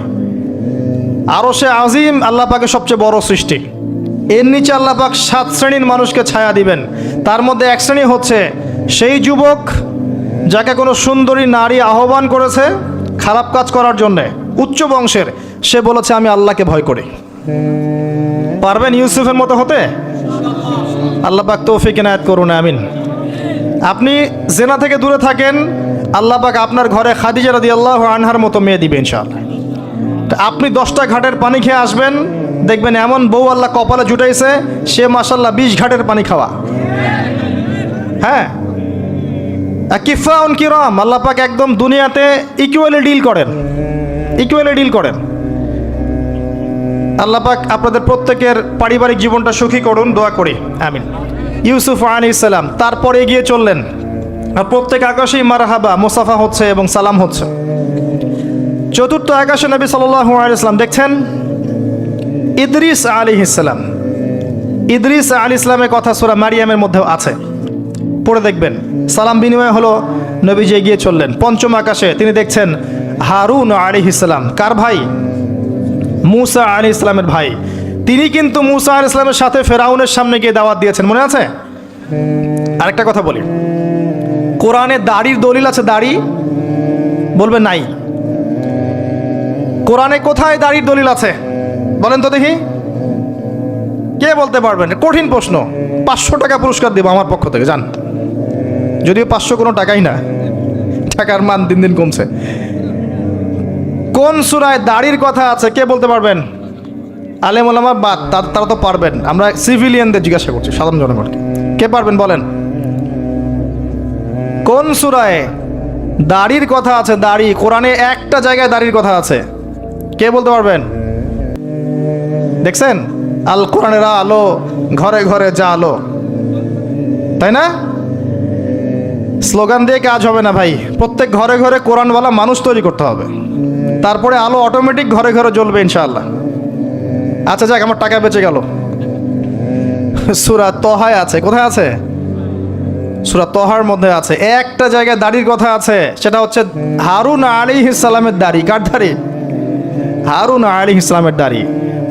আরশে আজিম আল্লাহ পাকের সবচেয়ে বড় সৃষ্টি, এর নিচে আল্লাহ পাক 7 শ্রেণীর মানুষকে ছায়া দিবেন। তার মধ্যে এক শ্রেণী হচ্ছে সেই যুবক যাকে কোনো সুন্দরী নারী আহ্বান করেছে খারাপ কাজ করার জন্যে, উচ্চ বংশের, সে বলেছে আমি আল্লাহকে ভয় করি। পারবেন ইউসুফের মতো হতে? আল্লাহ পাক তৌফিক ইনায়াত করুন, আমিন। আপনি জেনা থেকে দূরে থাকেন, আল্লাহ পাক আপনার ঘরে খাদিজা রাদিয়াল্লাহু আনহার মতো মেয়ে দিবে ইনশাআল্লাহ। আপনি 10টা ঘাটের পানি খেয়ে আসবেন, দেখবেন এমন বউ আল্লাহ কপালে জুটাইছে, সে মাশাআল্লাহ 20 ঘাটের পানি খাওয়া। হ্যাঁ, কিফাউন কিরাম, আল্লাহ পাক একদম দুনিয়াতে ইকুয়ালি ডিল করেন, ইকুয়ালি ডিল করেন। আল্লাহ পাক আপনাদের প্রত্যেকের পারিবারিক জীবনটা সুখী করুন, দোয়া করি, আমিন। ইউসুফ আলাইহিস সালাম তারপরে এগিয়ে চললেন, আর প্রত্যেক আকাশেই মারহাবা মুসাফা হচ্ছে এবং সালাম হচ্ছে। চতুর্থ আকাশে নবী সাল্লাল্লাহু আলাইহি ওয়াসাল্লাম দেখছেন ইদ্রিস আলাইহিস সালাম। ইদ্রিস আলাইহিস সালামের কথা সূরা মারিয়ামের মধ্যেও আছে, পড়ে দেখবেন। সালাম বিনিময় হলো, নবীজি এগিয়ে চললেন। পঞ্চম আকাশে তিনি দেখছেন হারুন আলাইহিস সালাম। কার ভাই? মূসা আলাইহিস সালামের ভাই। তিনি কিন্তু মূসা আলাইহিস সালামের সাথে ফেরাউনের সামনে গিয়ে দাওয়াত দিয়েছেন, মনে আছে? আরেকটা কথা বলি, কোরআনে দাড়ির দলিল আছে? দাড়ি বলবে নাই। কোরআনে কোথায় দাড়ির দলিল আছে বলেন তো দেখি, কে বলতে পারবেন? কঠিন প্রশ্ন। 500 টাকা পুরস্কার দেবো আমার পক্ষ থেকে, জান। যদিও 500 কোনো টাকাই না, টাকার মান দিন দিন কমছে। কোন সূরায় দাড়ির কথা আছে কে বলতে পারবেন? আলেম ওলামা বাদ, তারা তো পারবেন। আমরা সিভিলিয়ানদের জিজ্ঞাসা করছি, সাধারণ জনগণকে। কে পারবেন বলেন? কোন সূরায় দাড়ির কথা আছে? দাড়ি কোরআনে একটা জায়গায় দাড়ির কথা আছে, কে বলতে পারবেন? দেখছেন, আল কোরআনের আলো ঘরে ঘরে যা আলো, তাই না? স্লোগান দিয়ে কাজ হবে না ভাই, প্রত্যেক ঘরে ঘরে কোরআনওয়ালা মানুষ তৈরি করতে হবে, তারপরে আলো অটোমেটিক ঘরে ঘরে জ্বলবে ইনশাআল্লাহ। আচ্ছা যাক, আমার টাকা বেঁচে গেল। সূরা তহায় আছে। কোথায় আছে? সূরা তহার মধ্যে আছে, একটা জায়গায় দাড়ির কথা আছে, সেটা হচ্ছে হারুন আলাইহিস সালামের দাড়ি। কার দাড়ি? হারুন আলাইহিস সালামের দাড়ি।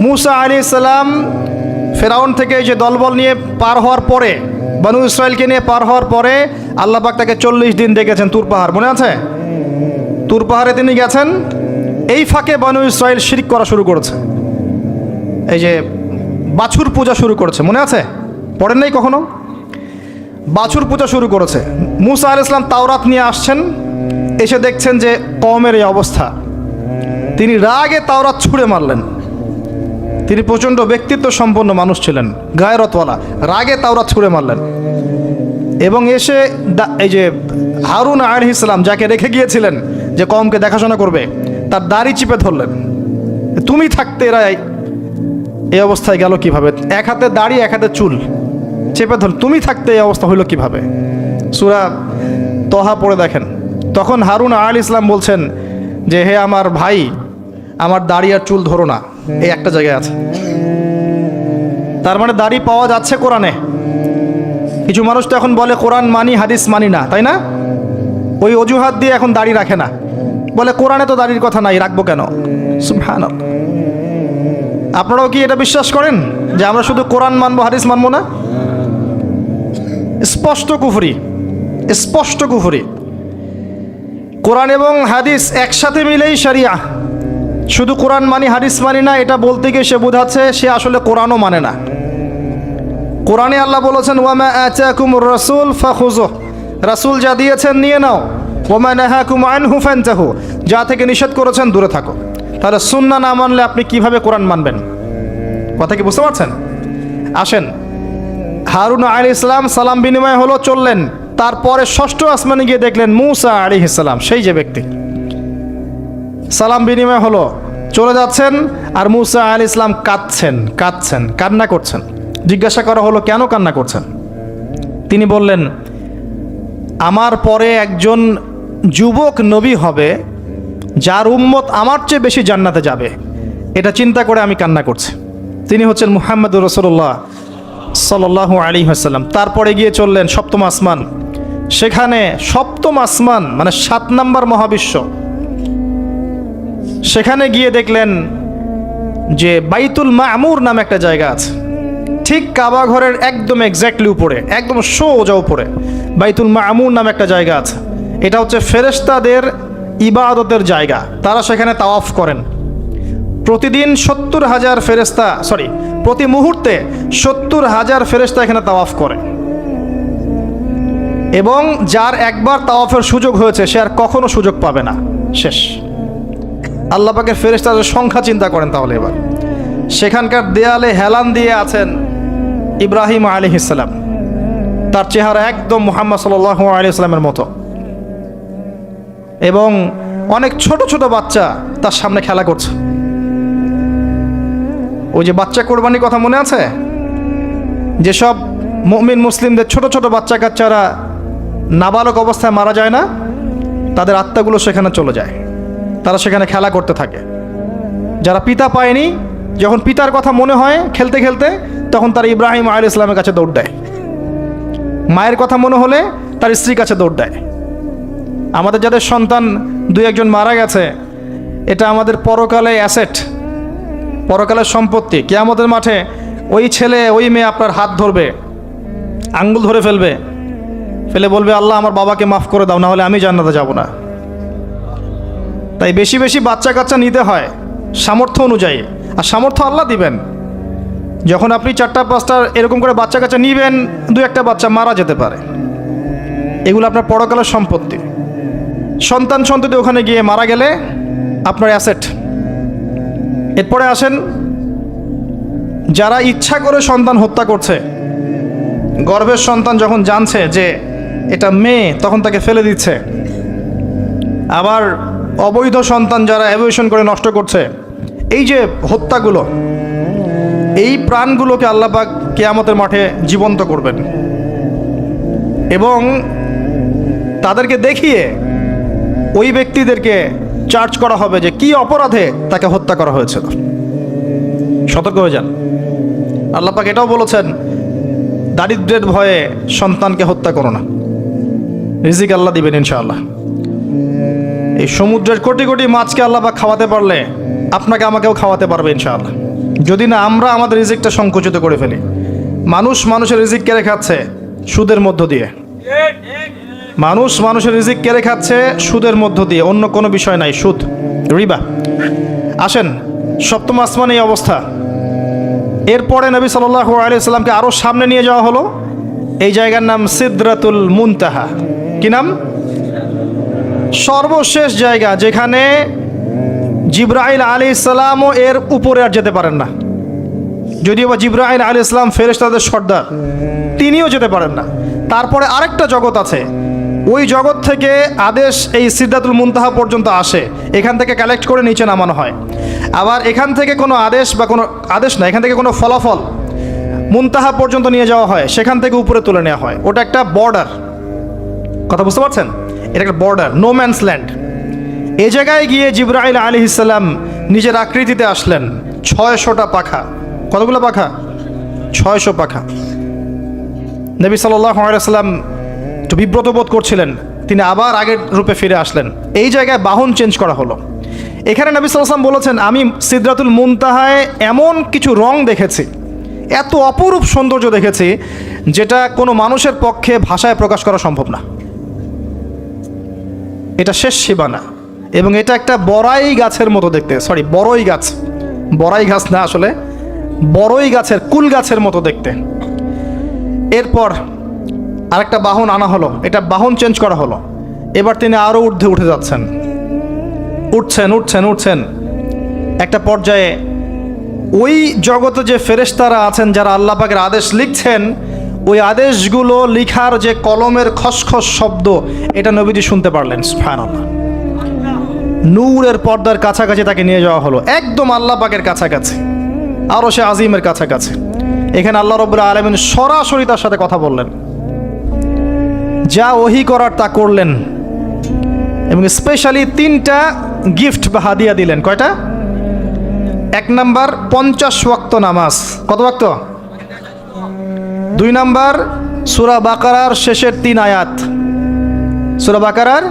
মূসা আলাইহিস সালাম ফেরাউন থেকে যে দলবল নিয়ে পার হওয়ার পরে, বনু ইসরায়েলকে নিয়ে পার হওয়ার পরে, আল্লাহ পাক তাকে 40 দিন দেখেছেন তুর পাহাড়, মনে আছে? তুর পাহাড়ে তিনি গেছেন, এই ফাঁকে বনু ইসরাইল শিরক করা শুরু করেছে। এই যে বাছুর পূজা শুরু করেছে, মনে আছে? পড়েন নাই কখনো? বাছুর পূজা শুরু করেছে। মুসা আলাইহিস সালাম তাওরাত নিয়ে আসছেন, এসে দেখছেন যে কওমের এই অবস্থা। তিনি রাগে তাওরাত ছুঁড়ে মারলেন। তিনি প্রচণ্ড ব্যক্তিত্ব সম্পন্ন মানুষ ছিলেন, গায়রতওয়ালা। রাগে তাওরাত ছুঁড়ে মারলেন এবং এসে এই যে হারুন আলাইহিস সালাম, যাকে রেখে গিয়েছিলেন যে কওমকে দেখাশোনা করবে, তার দাড়ি চিপে ধরলেন। তুমি থাকতে এরা এই অবস্থায় গেল কিভাবে? এক হাতে দাড়ি, এক হাতে চুল চেপে ধর, তুমি থাকতে এই অবস্থা হইল কিভাবে? সূরা তহা পড়ে দেখেন। তখন হারুন আলাইহিস সালাম বলছেন যে হে আমার ভাই, আমার দাড়ি আর চুল ধরো না, এই একটা জায়গায় আছে। তার মানে দাড়ি পাওয়া যাচ্ছে কোরআনে। কিছু মানুষ তো এখন বলে কোরআন মানি, হাদিস মানি না, তাই না? ওই অজুহাত দিয়ে এখন দাড়ি রাখে না, বলে কোরআনে তো দাড়ির কথা নাই, রাখবো কেন? সুবহানাল্লাহ। আপনারাও কি এটা বিশ্বাস করেন যে আমরা শুধু কোরআন মানবো, হাদিস মানবো না? স্পষ্ট কুফরি, স্পষ্ট কুফরি। কোরআন এবং হাদিস একসাথে মিলেই শরিয়া। শুধু কোরআন মানি, হাদিস মানি না, এটা বলতে গিয়ে সে বোঝাচ্ছে সে আসলে কোরআনও মানে না। কোরআনে আল্লাহ বলেছেন ওয়ামা আতাকুমুর রাসূল ফাখুযুহু, রাসূল যা দিয়েছেন নিয়ে নাও। ওয়ামা নাহাকুম আনহু ফানতাহু, যা থেকে নিষেধ করেছেন দূরে থাকো। তাহলে সুন্নাহ না মানলে আপনি কিভাবে কোরআন মানবেন? কথা কি বুঝতে পারছেন? আসেন, হারুন আলাইহিস সালাম সালাম বিনিময় হলো, চললেন। তারপরে ষষ্ঠ আসমানে গিয়ে দেখলেন মুসা আলাইহিস সালাম, সেই যে ব্যক্তি। সালাম বিনিময় হলো, চলে যাচ্ছেন, আর মুসা আলাইহিস সালাম কাঁদছেন, কান্না করছেন। জিজ্ঞাসা করা হলো কেন কান্না করছেন? তিনি বললেন আমার পরে একজন যুবক নবী হবে যার উম্মত আমার চেয়ে বেশি জান্নাতে যাবে, এটা চিন্তা করে আমি কান্না করছি। তিনি হচ্ছেন মুহাম্মদুর রাসূলুল্লাহ সাল্লাল্লাহু আলাইহি ওয়াসাল্লাম। তারপরে গিয়ে চললেন সপ্তম আসমান। সেখানে সপ্তম আসমান মানে 7 নম্বর মহাবিশ্ব, সেখানে গিয়ে দেখলেন যে বাইতুল মামুর নামে একটা জায়গা আছে, ঠিক কাবা ঘরের একদম এক্স্যাক্টলি উপরে, একদম সোজা উপরে বাইতুল মামুর নামে একটা জায়গা আছে। এটা হচ্ছে ফেরেশতাদের ইবাদতের জায়গা, তারা সেখানে তাওয়াফ করেন। প্রতিদিন 70,000 ফেরেশতা, প্রতি মুহূর্তে 70,000 ফেরেশতা এখানে তাওয়াফ করে। এবং যার একবার তাওয়াফের সুযোগ হয়েছে সে আর কখনো সুযোগ পাবে না, শেষ। আল্লাহ পাকের ফেরেশতাদের সংখ্যা চিন্তা করেন তাহলে এবার। সেখানকার দেয়ালে হেলান দিয়ে আছেন ইব্রাহিম আলাইহিস সালাম, তার চেহারা একদম মুহাম্মদ সাল্লাল্লাহু আলাইহি ওয়াসাল্লামের মতো। এবং অনেক ছোট ছোট বাচ্চা তার সামনে খেলা করছে। ওই যে বাচ্চা কোরবানির কথা মনে আছে? যেসব মুমিন মুসলিমদের ছোট ছোট বাচ্চা কাচ্চারা নাবালক অবস্থায় মারা যায় না, তাদের আত্মাগুলো সেখানে চলে যায়, তারা সেখানে খেলা করতে থাকে। যারা পিতা পায়নি, যখন পিতার কথা মনে হয় খেলতে খেলতে, তখন তারা ইব্রাহিম আলাইহিস সালামের কাছে দৌড় দেয়। মায়ের কথা মনে হলে তার স্ত্রীর কাছে দৌড় দেয়। আমাদের যাদের সন্তান 2-1জন মারা গেছে, এটা আমাদের পরকালে অ্যাসেট, পরকালের সম্পত্তি। কিয়ামতের মাঠে ওই ছেলে ওই মেয়ে আপনার হাত ধরবে, আঙ্গুল ধরে ফেলে বলবে আল্লাহ আমার বাবাকে মাফ করে দাও, না হলে আমি জান্নাতে যাব না। তাই বেশি বেশি বাচ্চা কাচ্চা নিতে হয় সামর্থ্য অনুযায়ী, আর সামর্থ্য আল্লাহ দিবেন। যখন আপনি 4-5টা এরকম করে বাচ্চা কাচ্চা নিবেন, 2-1টা বাচ্চা মারা যেতে পারে, এগুলো আপনার পরকালের সম্পত্তি। সন্তান সন্ততি ওখানে গিয়ে মারা গেলে আপনার অ্যাসেট। এরপরে আসেন যারা ইচ্ছা করে সন্তান হত্যা করছে, গর্ভের সন্তান যখন জানছে যে এটা মেয়ে, তখন তাকে ফেলে দিচ্ছে। আবার অবৈধ সন্তান যারা অ্যাবর্শন করে নষ্ট করছে, এই যে হত্যাগুলো, এই প্রাণগুলোকে আল্লাহ পাক কিয়ামতের মাঠে জীবন্ত করবেন এবং তাদেরকে দেখিয়ে ওই ব্যক্তিদেরকে চার্জ করা হবে যে কি অপরাধে তাকে হত্যা করা হয়েছিল। সতর্ক হয়ে যান। আল্লাহ পাক এটাও বলেছেন দারিদ্র্যের ভয়ে সন্তানকে হত্যা করো না, রিজিক আল্লাহ দিবেন ইনশাআল্লাহ। এই সমুদ্রের কোটি কোটি মাছকে আল্লাহ পাক খাওয়াতে পারলে আপনাকে আমাকেও খাওয়াতে পারবে ইনশাআল্লাহ, যদি না আমরা আমাদের রিজিকটা সংকুচিত করে ফেলি। মানুষের রিজিক কেড়ে খাচ্ছে সুদের মধ্য দিয়ে, মানুষের রিজিক কেড়ে খাচ্ছে সুদের মধ্য দিয়ে, অন্য কোনো বিষয় নাই, সুদ। রিবা। আসেন, সপ্তম আসমানে এই অবস্থা। এরপরে নবী সাল্লাল্লাহু আলাইহি ওয়াসাল্লামকে আরও সামনে নিয়ে যাওয়া হলো। এই জায়গার নাম সিদরাতুল মুনতাহা। কি নাম? সর্বশেষ জায়গা, যেখানে জিবরাইল আলাইহিস সালামও এর উপরে আর যেতে পারেন না। যদিও বা জিবরাইল আলাইহিস সালাম ফেরেশতাদের সর্দার, তিনিও যেতে পারেন না। তারপরে আরেকটা জগৎ আছে, ওই জগৎ থেকে আদেশ এই সিদরাতুল মুনতাহা পর্যন্ত আসে, এখান থেকে কালেক্ট করে নিচে নামানো হয়। আবার এখান থেকে কোনো আদেশ বা কোনো আদেশ না, এখান থেকে কোনো ফলাফল মুনতাহা পর্যন্ত নিয়ে যাওয়া হয়, সেখান থেকে উপরে তুলে নেওয়া হয়। ওটা একটা বর্ডার, কথা বুঝতে পারছেন? এটা একটা বর্ডার, নো ম্যানস ল্যান্ড। এই জায়গায় গিয়ে জিবরাইল আলাইহিস সালাম নিজের আকৃতিতে আসলেন। 600টা পাখা। কতগুলো পাখা? 600 পাখা। নবী সাল্লাল্লাহু আলাইহি ওয়াসাল্লাম একটু বিব্রত বোধ করছিলেন, তিনি আবার আগের রূপে ফিরে আসলেন। এই জায়গায় বাহন চেঞ্জ করা হলো। এখানে নবী সাল্লাল্লাহু আলাইহি ওয়াসাল্লাম বলেছেন, আমি সিদরাতুল মুনতাহায় এমন কিছু রং দেখেছি, এত অপরূপ সৌন্দর্য দেখেছি, যেটা কোনো মানুষের পক্ষে ভাষায় প্রকাশ করা সম্ভব না। এটা শেষ সীমানা, এবং এটা একটা বড়াই গাছের মতো দেখতে। সরি, বড়ই গাছ, বড়াই গাছ না, আসলে বড়ই গাছের, কুল গাছের মতো দেখতে। এরপর আরেকটা বাহন আনা হলো, এটা বাহন চেঞ্জ করা হলো। এবার তিনি আরও ঊর্ধ্বে উঠে যাচ্ছেন, উঠছেন উঠছেন উঠছেন। একটা পর্যায়ে ওই জগতে যে ফেরেশতারা আছেন, যারা আল্লাহ পাকের আদেশ লিখছেন, ওই আদেশগুলো লিখার যে কলমের খসখস শব্দ, এটা নবীজি শুনতে পারলেন। সুবহানাল্লাহ। নূরের পর্দার কাছাকাছি তাকে নিয়ে যাওয়া হলো, একদম আল্লাহ পাকের কাছাকাছি, আরশে আজিমের কাছাকাছি। এখানে আল্লাহ রাব্বুল আলামিন সরাসরি তার সাথে কথা বললেন, যা ওহী করার তা করলেন, এবং স্পেশালি 3টা গিফট বা হাদিয়া দিলেন। কয়টা? 1 নাম্বার 50 ওয়াক্ত নামাজ। কত ওয়াক্ত? 2 নাম্বার সূরা বাকারার শেষের 3 আয়াত, সূরা বাকারার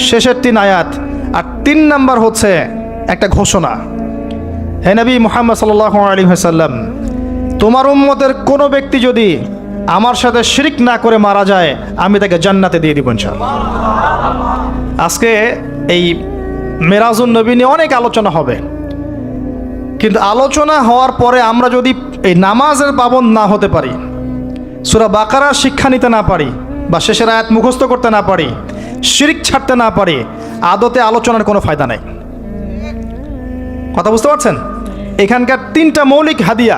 শেষের 3 আয়াত। আর 3 নাম্বার হচ্ছে একটা ঘোষণা, হে নবী মুহাম্মদ সাল্লাল্লাহু আলাইহি ওয়াসাল্লাম, তোমার উম্মতের কোনো ব্যক্তি যদি আমার সাথে শিরক না করে মারা যায়, আমি তাকে জান্নাতে দিয়ে দিব ইনশাআল্লাহ। আজকে এই মেরাজুন নবী নিয়ে অনেক আলোচনা হবে, কিন্তু আলোচনা হওয়ার পরে আমরা যদি এই নামাজের পাবন্দ না হতে পারি, সূরা বাকারার শিক্ষা নিতে না পারি, বা শেষের আয়াত মুখস্থ করতে না পারি, শিরক ছাড়তে না পারি, আদতে আলোচনার কোনো ফায়দা নাই। কথা বুঝতে পারছেন? এখানকার 3টা মৌলিক হাদিয়া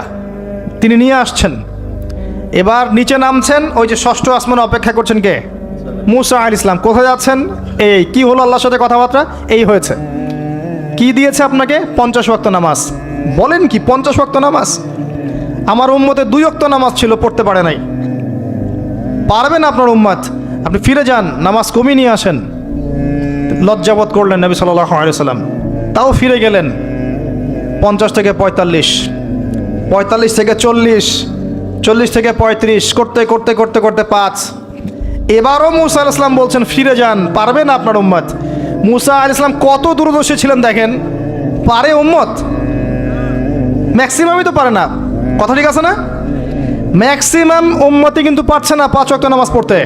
তিনি নিয়ে আসছেন। এবার নিচে নামছেন, ওই যে 6ষ্ঠ আসমানে অপেক্ষা করছেন কে? মুসা আলাইহিস সালাম। কোথায় যাচ্ছেন? এই কি হলো আল্লাহর সাথে কথাবার্তা? এই হয়েছে। কি দিয়েছে আপনাকে? 50 ওয়াক্ত নামাজ। বলেন কি 50 ওয়াক্ত নামাজ? আমার উম্মতে 2 ওয়াক্ত নামাজ ছিল, পড়তে পারে নাই। পারবেন আপনার উম্মত, আপনি ফিরে যান, নামাজ কমিয়ে নিয়ে আসেন। লজ্জাবোধ করলেন নবী সাল্লাল্লাহু আলাইহি ওয়াসাল্লাম, তাও ফিরে গেলেন। 50 থেকে 45, 45 থেকে 40, 40 থেকে 35, করতে করতে করতে করতে 5। এবারও মুসা আলাইহিস সালাম বলছেন, ফিরে যান, পারবেন আপনার উম্মত। মুসা আলাইহিস সালাম কত দূরদর্শী ছিলেন দেখেন, পারে উম্মত? ম্যাক্সিমামই তো পারে না, কথা ঠিক আছে না? ম্যাক্সিমাম উম্মতই কিন্তু পারছে না 5 ওয়াক্ত নামাজ পড়তে।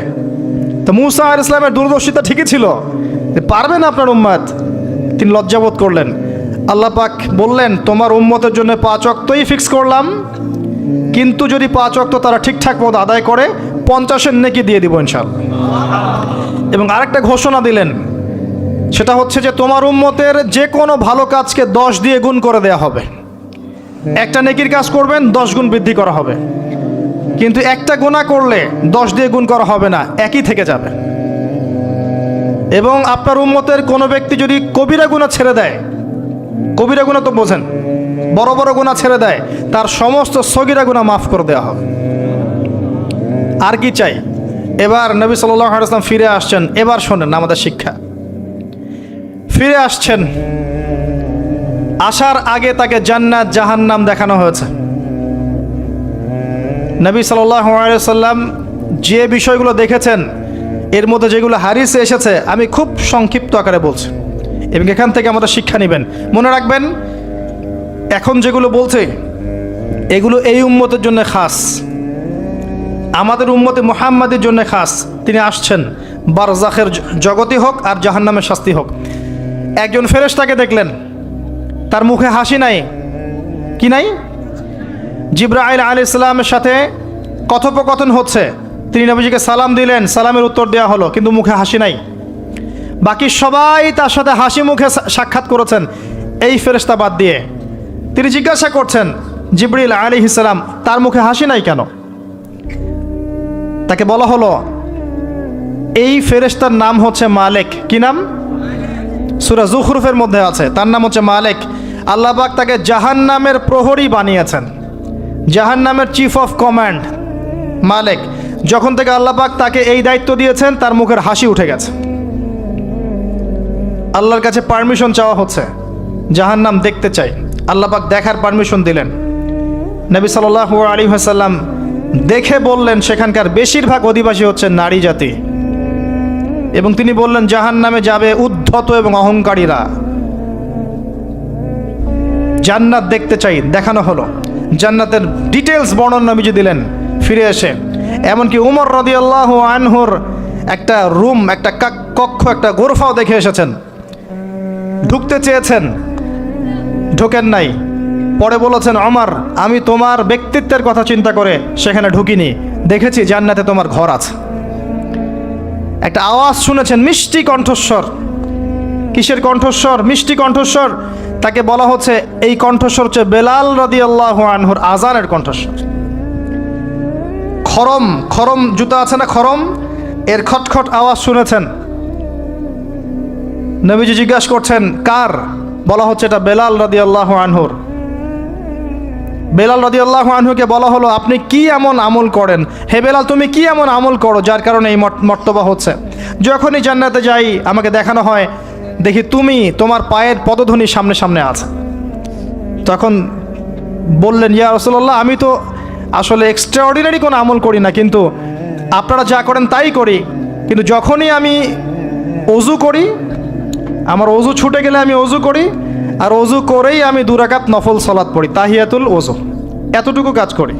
তো মুসা আলাইহিস সালামের দূরদর্শিতা ঠিকই ছিল, পারবেন আপনার উম্মত। তিনি লজ্জাবোধ করলেন। আল্লাহ পাক বললেন, তোমার উম্মতের জন্য 5 ওয়াক্তই ফিক্স করলাম, কিন্তু যদি 5 ওয়াক্ত তারা ঠিকঠাক মতো আদায় করে, 50-এর নেকি দিয়ে দিব ইনশাআল্লাহ। এবং আরেকটা ঘোষণা দিলেন, সেটা হচ্ছে যে তোমার উম্মতের যে কোনো ভালো কাজকে 10 দিয়ে গুণ করে দেয়া হবে। একটা নেকির কাজ করবেন, 10 গুণ বৃদ্ধি করা হবে, কিন্তু একটা গুনাহ করলে 10 দিয়ে গুণ করা হবে না, একই থেকে যাবে। এবং আপনার উম্মতের কোনো ব্যক্তি যদি কবিরা গুনাহ ছেড়ে দেয়, কবিরা গুনাহ তো বোঝেন, বড় বড় গুনাহ ছেড়ে দেয়, তার সমস্ত সগীরা গুনাহ মাফ করে দেওয়া হবে। আর কি চাই? এবার নবী সাল্লাল্লাহু আলাইহি ওয়াসাল্লাম ফিরে আসছেন। এবার শোনেন আমাদের শিক্ষা। ফিরে আসছেন, আসার আগে তাকে জান্নাত জাহান্নাম দেখানো হয়েছে। নবী সাল্লাল্লাহু আলাইহি ওয়াসাল্লাম যে বিষয়গুলো দেখেছেন, এর মধ্যে যেগুলো হাদিসে এসেছে, আমি খুব সংক্ষিপ্ত আকারে বলছি, এবং এখান থেকে আমাদের শিক্ষা নেবেন। মনে রাখবেন, এখন যেগুলো বলছে এগুলো এই উম্মতের জন্য খাস, আমাদের উম্মতে মুহাম্মাদের জন্য খাস। তিনি আসছেন, বারজাখের জগতে হোক আর জাহান্নামের শাস্তি হোক। একজন ফেরেশতাকে দেখলেন, তার মুখে হাসি নাই। কি নাই? জিবরাইল আলাইহিস সালামের সাথে কথোপকথন হচ্ছে, তিনি নবীজিকে সালাম দিলেন, সালামের উত্তর দেওয়া হলো, কিন্তু মুখে হাসি নাই। বাকি সবাই তার সাথে হাসি মুখে সাক্ষাৎ করেছেন, এই ফেরেশতা বাদ দিয়ে। তিনি জিজ্ঞাসা করছেন জিবরিল আলাইহিস সালাম, তার মুখে হাসি নাই কেন? তাকে বলা হলো, এই ফেরেশতার নাম হচ্ছে মালিক। কি নাম? সূরা যুখরুফের মধ্যে আছে, তার নাম হচ্ছে মালিক। আল্লাহ পাক তাকে জাহান্নামের প্রহরী বানিয়েছেন, জাহান্নামের চিফ অফ কমান্ড মালিক। যখন থেকে আল্লাহ পাক তাকে এই দায়িত্ব দিয়েছেন, তার মুখের হাসি উঠে গেছে। আল্লাহর কাছে পারমিশন চাওয়া হচ্ছে, জাহান্নাম দেখতে চাই। আল্লাহ পাক দেখার পারমিশন দিলেন। নবী সাল্লাল্লাহু আলাইহি ওয়াসাল্লাম দেখে বললেন, সেখানকার বেশিরভাগ অধিবাসী হচ্ছে নারী জাতি, এবং তিনি বললেন জাহান্নামে যাবে উদ্ধত এবং অহংকারীরা। জান্নাত দেখতে চাই, দেখানো হলো। জান্নাতের ডিটেলস বর্ণনা নবীজি দিলেন ফিরে এসে। এমনকি উমর রাদিয়াল্লাহু আনহুর একটা রুম, একটা কক্ষ, একটা গোরফাও দেখে এসেছেন। ঢুকতে চেয়েছেন, ঢোকেন নাই। পরে বলেছেন, ওমর, আমি তোমার ব্যক্তিত্বের কথা চিন্তা করে সেখানে ঢুকিনি, দেখেছি জান্নাতে তোমার ঘর আছে। একটা আওয়াজ শুনেছেন, মিষ্টি কণ্ঠস্বর। কিসের কণ্ঠস্বর? মিষ্টি কণ্ঠস্বর। তাকে বলা হচ্ছে, এই কণ্ঠস্বর হচ্ছে বেলাল রাদিয়াল্লাহু আনহুর আজানের কণ্ঠস্বর। খরম, খরম জুতা আছে না, খরম, এর খটখট আওয়াজ শুনেছেন। নবীজি জিজ্ঞাসা করছেন, কার? বলা হচ্ছে এটা বেলাল রাদিয়াল্লাহু আনহুর। বেলাল রাদিয়াল্লাহু আনহুকে বলা হলো, আপনি কি এমন আমল করেন? হে বেলাল, তুমি কি এমন আমল করো যার কারণে এই মর্তবা হচ্ছে? যখনই জান্নাতে যাই আমাকে দেখানো হয়, দেখি তুমি, তোমার পায়ের পদধ্বনি সামনে সামনে আছে। তখন বললেন, ইয়া রাসূলুল্লাহ, আমি তো আসলে এক্সট্রাঅর্ডিনারি কোনো আমল করি না, কিন্তু আপনারা যা করেন তাই করি। কিন্তু যখনই আমি ওযু করি, আমার ওযু ছুটে গেলে আমি ওযু করি, আর ওযু করেই আমি 2 রাকাত নফল সালাত পড়ি, তাহিয়াতুল ওযু, এতটুকু কাজ করি।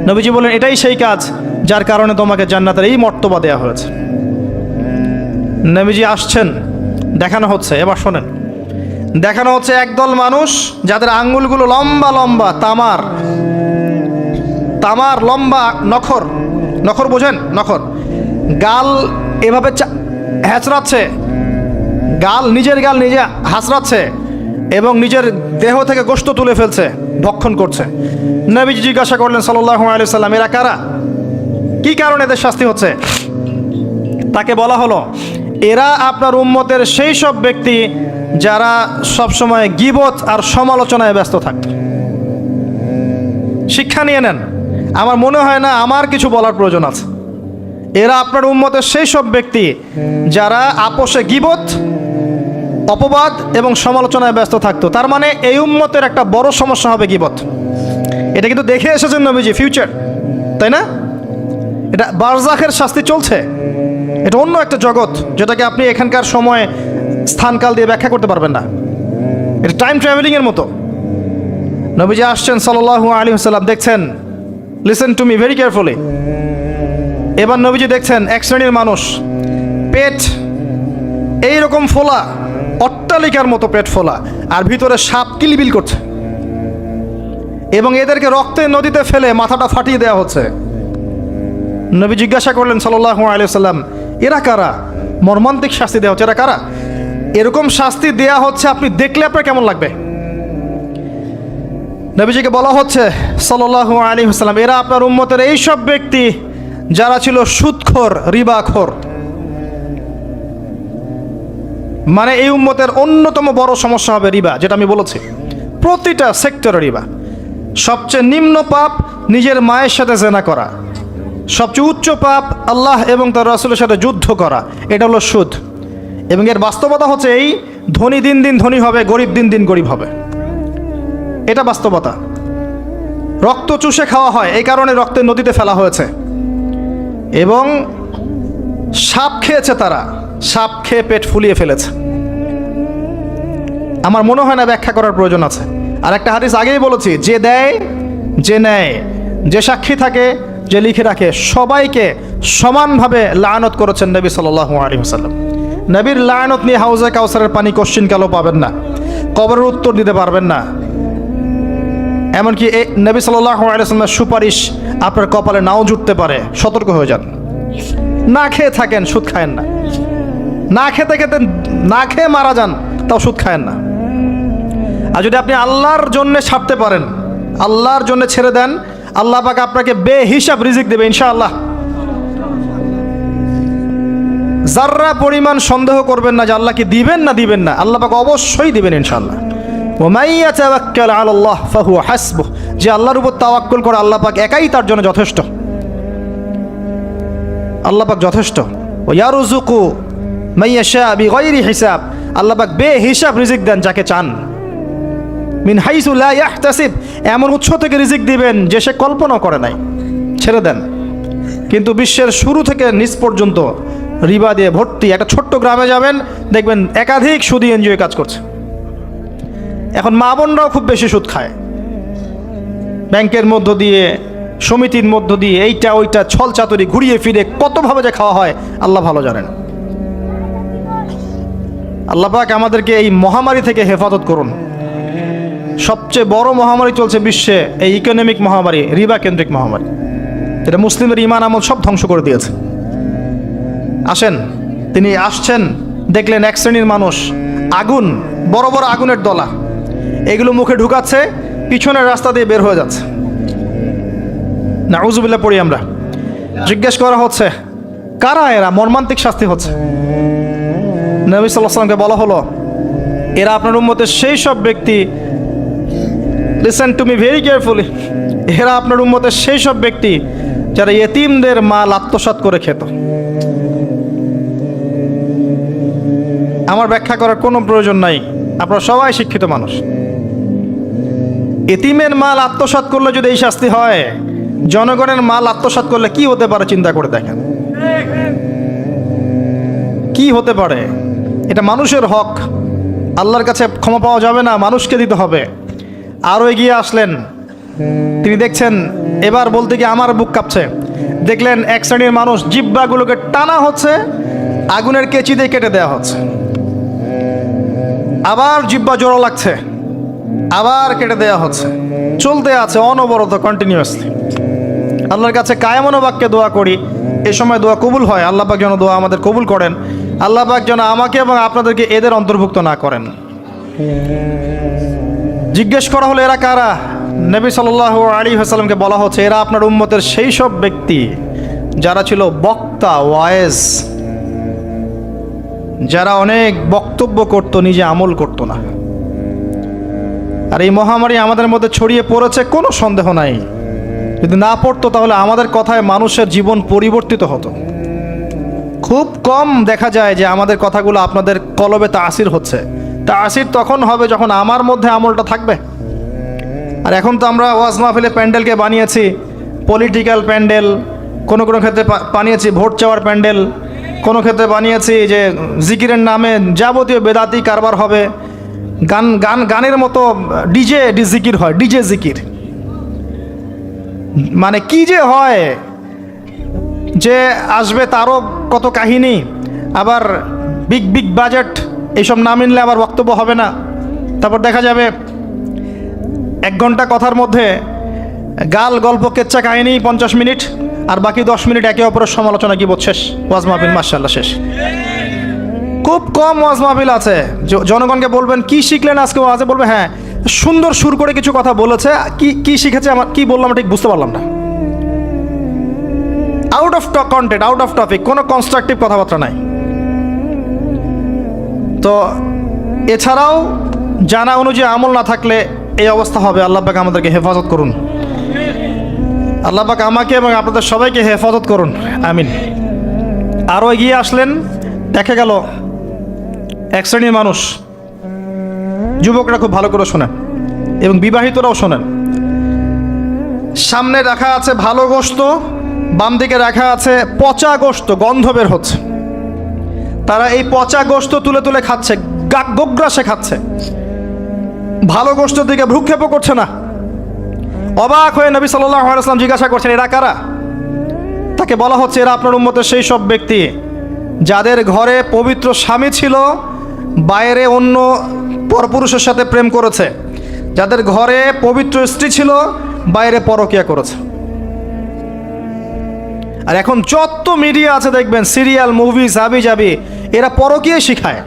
নবীজি বলেন, এটাই সেই কাজ যার কারণে তোমাকে জান্নাতের এই মর্তবা দেওয়া হয়েছে। নবীজি আসছেন, দেখানো হচ্ছে। এবার শোনেন, দেখানো হচ্ছে একদল মানুষ যাদের আঙ্গুলগুলো লম্বা লম্বা, তামার তামার লম্বা নখর। নখর বোঝেন? নখর। গাল এভাবে হ্যাচড়াচ্ছে, গাল, নিজের গাল নিজে হাসড়াচ্ছে, এবং নিজের দেহ থেকে গোশত তুলে ফেলছে, ভক্ষণ করছে। নবীজি জিজ্ঞাসা করলেন সাল্লাল্লাহু আলাইহি ওয়াসাল্লাম, এরা কারা? কি কারণে এদের শাস্তি হচ্ছে? তাকে বলা হলো, এরা আপনার উম্মতের সেই সব ব্যক্তি যারা সবসময় গীবত আর সমালোচনায় ব্যস্ত থাকে। শিক্ষা নিয়ে নেন, আমার মনে হয় না আমার কিছু বলার প্রয়োজন আছে। এরা আপনার উম্মতের সেই সব ব্যক্তি যারা আপোষে গীবত, অপবাদ এবং সমালোচনায় ব্যস্ত থাকতো। তার মানে এই উম্মতের একটা বড় সমস্যা হবে গীবত। এটা কিন্তু দেখে এসেছেন নবীজি, ফিউচার, তাই না? এটা বারজাখের শাস্তি চলছে, এটা অন্য একটা জগৎ যেটাকে আপনি এখানকার সময় স্থানকাল দিয়ে ব্যাখ্যা করতে পারবেন না। এটা টাইম ট্রাভেলিংয়ের মতো। নবীজি আসছেন সাল্লাল্লাহু আলাইহি ওয়াসাল্লাম, দেখছেন, listen to me very carefully. এবার নবীজি দেখছেন এক শ্রেণীর মানুষ, পেট এইরকম ফোলা, অট্টালিকার মতো পেট ফোলা, আর ভিতরে সাপ কিলবিল করছে, এবং এদেরকে রক্তের নদীতে ফেলে মাথাটা ফাটিয়ে দেওয়া হচ্ছে। নবী জিজ্ঞাসা করলেন সাল্লাল্লাহু আলাইহি ওয়াসাল্লাম, এরা কারা? মর্মান্তিক শাস্তি দেওয়া হচ্ছে, এরা কারা? এরকম শাস্তি দেয়া হচ্ছে, আপনি দেখলে আপনার কেমন লাগবে? নবীজিকে বলা হচ্ছে সাল্লাল্লাহু আলাইহি ওয়াসাল্লাম, এরা আপনার উম্মতের এই সব ব্যক্তি যারা ছিল সুদখোর, রিবাখোর। মানে এই উম্মতের অন্যতম বড় সমস্যা হবে রিবা, যেটা আমি বলেছি, প্রতিটা সেক্টরে রিবা। সবচেয়ে নিম্ন পাপ নিজের মায়ের সাথে জেনা করা, সবচেয়ে উচ্চ পাপ আল্লাহ এবং তার রাসূলের সাথে যুদ্ধ করা, এটা হলো সুদ। এবং এর বাস্তবতা হচ্ছে এই, ধনী দিন দিন ধনী হবে, গরিব দিন দিন গরিব হবে, এটা বাস্তবতা। রক্ত চুষে খাওয়া হয়, এই কারণে রক্তের নদীতে ফেলা হয়েছে। এবং সাপ খেয়েছে তারা, সাপ খেয়ে পেট ফুলিয়ে ফেলেছে। আমার মনে হয় না ব্যাখ্যা করার প্রয়োজন আছে। আর একটা হাদিস আগেই বলেছি, যে দেয়, যে নেয়, যে সাক্ষী থাকে, যে লিখে রাখে, সবাইকে সমানভাবে লানত করেছেন নবী সাল্লাল্লাহু আলাইহি ওয়াসাল্লাম। নবীর লায়নত নিয়ে হাউজে কাউসারের পানি কোশ্চিন কালো পাবেন না, কবরের উত্তর দিতে পারবেন না। এমনকি নবী সাল্লাল্লাহু আলাইহি ওয়াসাল্লামের সুপারিশ আপনার কপালে নাও জুটতে পারে, সতর্ক হয়ে যান। না খেয়ে থাকেন, সুদ খায়েন না। না খেতে খেতে না খেয়ে মারা যান, তাও সুদ খায়েন না। আর যদি আপনি আল্লাহর জন্য ছাড়তে পারেন, আল্লাহর জন্য ছেড়ে দেন, আল্লাহ পাক আপনাকে বেহিসাব রিজিক দেবে ইনশাআল্লাহ। যাররা পরিমাণ সন্দেহ করবেন না যে আল্লাহ কি দিবেন না দিবেন না, আল্লাহ পাক অবশ্যই দিবেন ইনশাআল্লাহ। ওয়া মান ইয়াতাওয়াক্কাল আলাল্লাহ ফাহুয়া হাসবুহ, যে আল্লাহর উপর তাওয়াক্কুল করে আল্লাহ পাক একাই তার জন্য যথেষ্ট। আল্লাহ পাক যথেষ্ট। ওয়া ইয়ারযুকু মান ইয়াশা বিগাইরি হিসাব, আল্লাহ পাক বেহিসাব রিজিক দেন যাকে চান। মিন হাইসু লা ইয়াহতাসিব, এমন উৎস থেকে রিজিক দিবেন যে সে কল্পনা করে নাই। ছেড়ে দেন। কিন্তু বিশ্বের শুরু থেকে নিচ পর্যন্ত রিবা দিয়ে ভর্তি। একটা ছোট্ট গ্রামে যাবেন, দেখবেন একাধিক সুদী এনজিও কাজ করছে। এখন মা বোনরাও খুব বেশি সুদ খায়, ব্যাংকের মধ্য দিয়ে, সমিতির মধ্য দিয়ে, এইটা ওইটা ছল চাতুরি ঘুরিয়ে ফিরে কতভাবে যে খাওয়া হয় আল্লাহ ভালো জানেন। আল্লাহ পাক আমাদেরকে এই মহামারী থেকে হেফাজত করুন। সবচেয়ে বড় মহামারী চলছে বিশ্বে, এই ইকোনমিক মহামারী, রিবা কেন্দ্রিক মহামারী, এটা মুসলিমের ইমান আমল সব ধ্বংস করে দিয়েছে। আসেন, তিনি আসছেন, দেখলেন এক শ্রেণীর মানুষ আগুন, বড় বড় আগুনের দলা, এগুলো মুখে ঢুকাচ্ছে, পিছনের রাস্তা দিয়ে বের হয়ে যাচ্ছে। নাউযুবিল্লাহ পড়ি আমরা। জিজ্ঞেস করা হচ্ছে কারা এরা, মর্মান্তিক শাস্তি হচ্ছে। নবী সাল্লাল্লাহু আলাইহি ওয়াসাল্লামকে বলা হলো এরা আপনার উম্মতের সেই সব ব্যক্তি, listen to me very carefully, এরা আপনার উম্মতের সেই সব ব্যক্তি যারা ইয়েতিমদের মাল আত্মসাৎ করে খেত। আমার ব্যাখ্যা করার কোনো প্রয়োজন নাই, আপনারা সবাই শিক্ষিত মানুষ। এতিমের মাল আত্মসাৎ করলে যদি এই শাস্তি হয়, জনগণের মাল আত্মসাৎ করলে কি হতে পারে চিন্তা করে দেখেন। কি হতে পারে? এটা মানুষের হক, আল্লাহর কাছে ক্ষমা পাওয়া যাবে না, মানুষকে দিতে হবে। আরও এগিয়ে আসলেন, তিনি দেখছেন, এবার বলতে গিয়ে আমার বুক কাঁপছে। দেখলেন এক শ্রেণীর মানুষ জিহ্বাগুলোকে টানা হচ্ছে, আগুনের কেচি দিয়ে কেটে দেওয়া হচ্ছে। আবার জিহ্বা জোড়া লাগছে, আবার কেটে দেওয়া হচ্ছে, চলতে আছে অনবরত, কন্টিনিউয়াসলি। আল্লাহর কাছে কায়মনো বাক্যে দোয়া করি, এ সময় দোয়া কবুল হয়। আল্লাহ পাক যেন দোয়া আমাদের কবুল করেন। আল্লাহ পাক যেন আমাকে এবং আপনাদেরকে এদের অন্তর্ভুক্ত না করেন। জিজ্ঞেস করা হলো এরা কারা? নবী সাল্লাল্লাহু আলাইহি ওয়াসাল্লামকে বলা হচ্ছে এরা আপনার উম্মতের সেই সব ব্যক্তি যারা ছিল বক্তা, ওয়াইজ, যারা অনেক বক্তব্য করত, নিজে আমল করত না। আর এই মহামারী আমাদের মধ্যে ছড়িয়ে পড়েছে, কোনো সন্দেহ নাই। যদি না পড়তো তাহলে আমাদের কথায় মানুষের জীবন পরিবর্তিত হতো। খুব কম দেখা যায় যে আমাদের কথাগুলো আপনাদের কলবে তাসির হচ্ছে। তাসির তখন হবে যখন আমার মধ্যে আমলটা থাকবে। আর এখন তো আমরা ওয়াজ মাহফিলে প্যান্ডেলকে বানিয়েছি পলিটিক্যাল প্যান্ডেল, কোনো কোনো ক্ষেত্রে বানিয়েছি ভোট চাওয়ার প্যান্ডেল, কোনো ক্ষেত্রে বানিয়েছি যে জিকিরের নামে যাবতীয় বেদাতি কারবার হবে, গানের মতো ডিজে জিকির হয়, ডিজে জিকির। মানে কি যে হয়, যে আসবে তারও কত কাহিনী, আবার বিগ বিগ বাজেট, এইসব না মিললে আবার বক্তব্য হবে না। তারপর দেখা যাবে 1 ঘন্টা কথার মধ্যে গাল গল্প কেচ্চা কাহিনী 50 মিনিট, আর বাকি 10 মিনিট একে অপরের সমালোচনা, কি শেষ, ওয়াজ মাহফিল মাশাআল্লাহ শেষ। খুব কম ওয়াজ মাহফিল আছে জনগণকে বলবেন কি শিখলেন আজকে ওয়াজে, বলবে হ্যাঁ সুন্দর সুর করে কিছু কথা বলেছে, কি শিখেছে, আমার কি বললাম ঠিক বুঝতে পারলাম না। Out of content, out of topic, কোনো কনস্ট্রাকটিভ কথাবার্তা নাই। তো এছাড়াও জানা অনুযায়ী আমল না থাকলে এই অবস্থা হবে। আল্লাহ পাক আমাদেরকে হেফাজত করুন, আল্লাহ পাক আমাকে এবং আপনাদের সবাইকে হেফাজত করুন, আমিন। আরও এগিয়ে আসলেন, দেখা গেল এক শ্রেণীর মানুষ, যুবকরা খুব ভালো করে শোনেন এবং বিবাহিতরাও শোনেন, সামনে রাখা আছে ভালো গোশত, বাম দিকে রাখা আছে পচা গোশত, গন্ধ বের হচ্ছে। তারা এই পচা গোশত তুলে তুলে খাচ্ছে, গোগ্রাসে খাচ্ছে, ভালো গোশতের দিকে ভ্রুক্ষেপও করছে না। অবাক হয়ে নবী সাল্লাল্লাহু আলাইহি ওয়াসাল্লাম জিজ্ঞাসা করছেন এরা কারা? তাকে বলা হচ্ছে এরা আপনার উম্মতের সেই সব ব্যক্তি যাদের ঘরে পবিত্র স্বামী ছিল বাইরে অন্য পরপুরুষের সাথে প্রেম করেছে, যাদের ঘরে পবিত্র স্ত্রী ছিল বাইরে পরকীয়া করেছে। আর এখন যত মিডিয়া আছে দেখবেন, সিরিয়াল, মুভিজ, হাবি জাবি, এরা পরকীয়া শিখায়,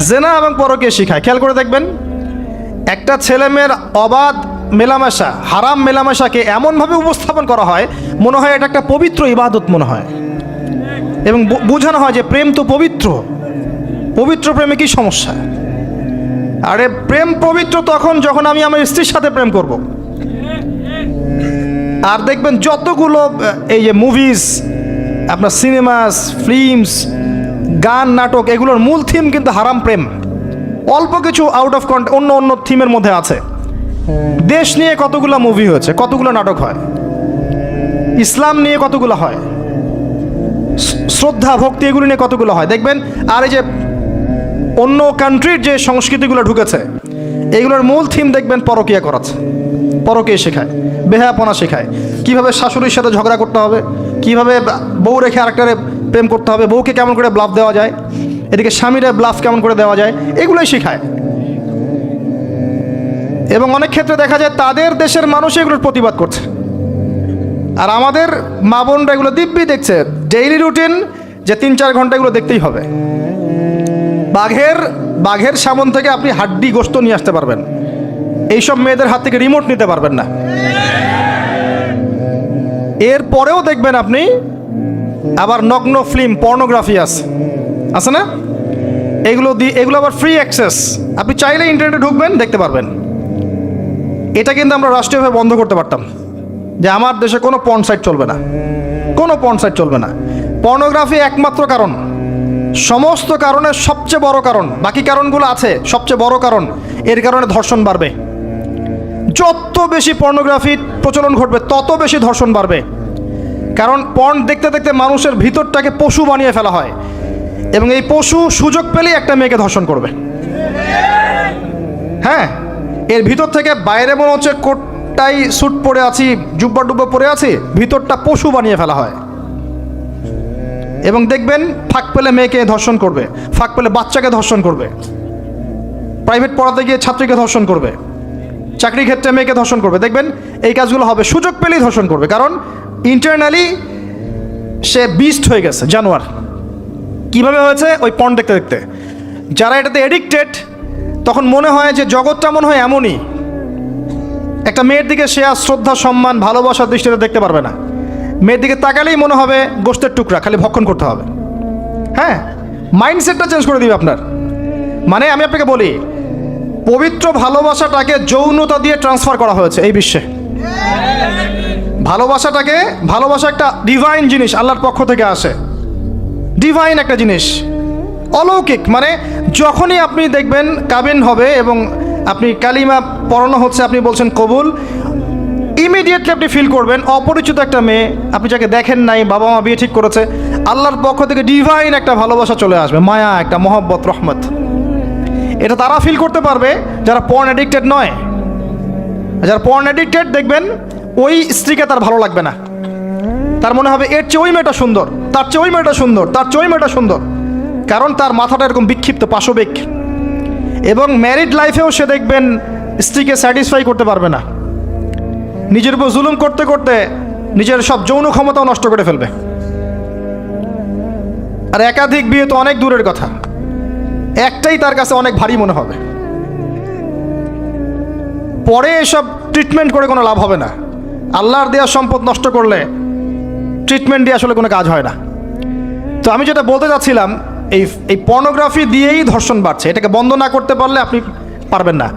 জেনা এবং পরকীয়া শিখায়। খেয়াল করে দেখবেন, একটা ছেলে মেয়ের অবাধ মেলামেশা, হারাম মেলামেশাকে এমনভাবে উপস্থাপন করা হয় মনে হয় এটা একটা পবিত্র ইবাদত মনে হয়, এবং বোঝানো হয় যে প্রেম তো পবিত্র, পবিত্র প্রেমে কি সমস্যা? আরে প্রেম পবিত্র তখন যখন আমি আমার স্ত্রীর সাথে প্রেম করব। আর দেখবেন যতগুলো এই যে মুভিজ, আপনার সিনেমাস, ফিল্মস, গান, নাটক, এগুলোর মূল থিম কিন্তু হারাম প্রেম। অল্প কিছু আউট অফ অন্য অন্য থিমের মধ্যে আছে। দেশ নিয়ে কতগুলো মুভি হয়েছে, কতগুলো নাটক হয়, ইসলাম নিয়ে কতগুলো হয়, শ্রদ্ধা ভক্তি এগুলো নিয়ে কতগুলো হয় দেখবেন। আর এই যে অন্য কান্ট্রির যে সংস্কৃতিগুলো ঢুকেছে, এইগুলোর মূল থিম দেখবেন পরকীয়া করাচ্ছে, পরকীয়া শেখায়, বেহায়াপনা শেখায়, কীভাবে শাশুড়ির সাথে ঝগড়া করতে হবে, কীভাবে বউ রেখে আরেকটারে প্রেম করতে হবে, বউকে কেমন করে ব্লাফ দেওয়া যায়, এদিকে স্বামীরা ব্লাফ কেমন করে দেওয়া যায়, এগুলোই শেখায়। এবং অনেক ক্ষেত্রে দেখা যায় তাদের দেশের মানুষ এগুলোর প্রতিবাদ করছে, আর আমাদের মা বোনরা এগুলো দিব্যি দেখছে, ডেইলি রুটিন, যে 3-4 ঘন্টা এগুলো দেখতেই হবে। বাঘের সামন থেকে আপনি হাড্ডি গোশত নিয়ে আসতে পারবেন, এইসব মেয়েদের হাত থেকে রিমোট নিতে পারবেন না। এরপরেও দেখবেন আপনি আবার নগ্ন ফিল্ম, পর্নোগ্রাফি আছে না, এগুলো আবার ফ্রি অ্যাক্সেস, আপনি চাইলে ইন্টারনেটে ঢুকবেন, দেখতে পারবেন। এটা কিন্তু আমরা রাষ্ট্রীয়ভাবে বন্ধ করতে পারতাম, যে আমার দেশে কোনো পর্ন সাইট চলবে না, কোনো পর্ন সাইট চলবে না। পর্নোগ্রাফি একমাত্র কারণ, সমস্ত কারণের সবচেয়ে বড় কারণ, বাকি কারণগুলো আছে, সবচেয়ে বড় কারণ, এর কারণে ধর্ষণ বাড়বে। যত বেশি পর্নোগ্রাফির প্রচলন ঘটবে তত বেশি ধর্ষণ বাড়বে, কারণ পর্ন দেখতে দেখতে মানুষের ভিতরটাকে পশু বানিয়ে ফেলা হয়, এবং এই পশু সুযোগ পেলেই একটা মেয়েকে ধর্ষণ করবে। হ্যাঁ, এর ভিতর থেকে বাইরে মনে হচ্ছে কোটটাই স্যুট পরে আছি, জুব্বা ডুব্বা পরে আছি, ভিতরটা পশু বানিয়ে ফেলা হয়। এবং দেখবেন ফাঁক পেলে মেয়েকে ধর্ষণ করবে, ফাঁক পেলে বাচ্চাকে ধর্ষণ করবে, প্রাইভেট পড়াতে গিয়ে ছাত্রীকে ধর্ষণ করবে, চাকরি ক্ষেত্রে মেয়েকে ধর্ষণ করবে। দেখবেন এই কাজগুলো হবে, সুযোগ পেলেই ধর্ষণ করবে, কারণ ইন্টারনালি সে বিস্ট হয়ে গেছে, জানোয়ার। কিভাবে হয়েছে? ওই পর্ন দেখতে দেখতে। যারা এটাতে এডিক্টেড, তখন মনে হয় যে জগৎটা মনে হয় এমনই, একটা মেয়ের দিকে সে আর শ্রদ্ধা, সম্মান, ভালোবাসার দৃষ্টিতে দেখতে পারবে না। মেয়ের দিকে তাকালেই মনে হবে গোশতের টুকরা, খালি ভক্ষণ করতে হবে। হ্যাঁ, মাইন্ডসেটটা চেঞ্জ করে দিবে আপনার। মানে আমি আপনাকে বলি, পবিত্র ভালোবাসাটাকে যৌনতা দিয়ে ট্রান্সফার করা হয়েছে এই বিশ্বে। ভালোবাসা একটা ডিভাইন জিনিস, আল্লাহর পক্ষ থেকে আসে, ডিভাইন একটা জিনিস, অলৌকিক। মানে যখনই আপনি দেখবেন কাবিন হবে এবং আপনি কালিমা পড়ানো হচ্ছে, আপনি বলছেন কবুল, ইমিডিয়েটলি আপনি ফিল করবেন অপরিচিত একটা মেয়ে, আপনি যাকে দেখেন নাই, বাবা মা বিয়ে ঠিক করেছে, আল্লাহর পক্ষ থেকে ডিভাইন একটা ভালোবাসা চলে আসবে, মায়া, একটা মহব্বত, রহমত। এটা তারা ফিল করতে পারবে যারা পর্ন অ্যাডিক্টেড নয়। যারা পর্ন অ্যাডিক্টেড দেখবেন ওই স্ত্রীকে তার ভালো লাগবে না, তার মনে হবে এর চেয়ে ওই মেয়েটা সুন্দর, তার চেয়ে ওই মেয়েটা সুন্দর, তার চেয়ে ওই মেয়েটা সুন্দর, কারণ তার মাথাটা এরকম বিক্ষিপ্ত, পাশবিক। এবং ম্যারিড লাইফেও সে দেখবেন স্ত্রীকে স্যাটিসফাই করতে পারবে না, নিজের উপর জুলুম করতে করতে নিজের সব যৌন ক্ষমতাও নষ্ট করে ফেলবে। আর একাধিক বিয়ে তো অনেক দূরের কথা, একটাই তার কাছে অনেক ভারী মনে হবে। পরে এসব ট্রিটমেন্ট করে কোনো লাভ হবে না। আল্লাহর দেওয়া সম্পদ নষ্ট করলে ট্রিটমেন্ট দিয়ে আসলে কোনো কাজ হয় না। তো আমি যেটা বলতে চাচ্ছিলাম, এই পর্নোগ্রাফি দিয়েই ধর্ষণ বাড়ছে। এটাকে বন্ধ না করতে পারলে আপনি পারবেন না।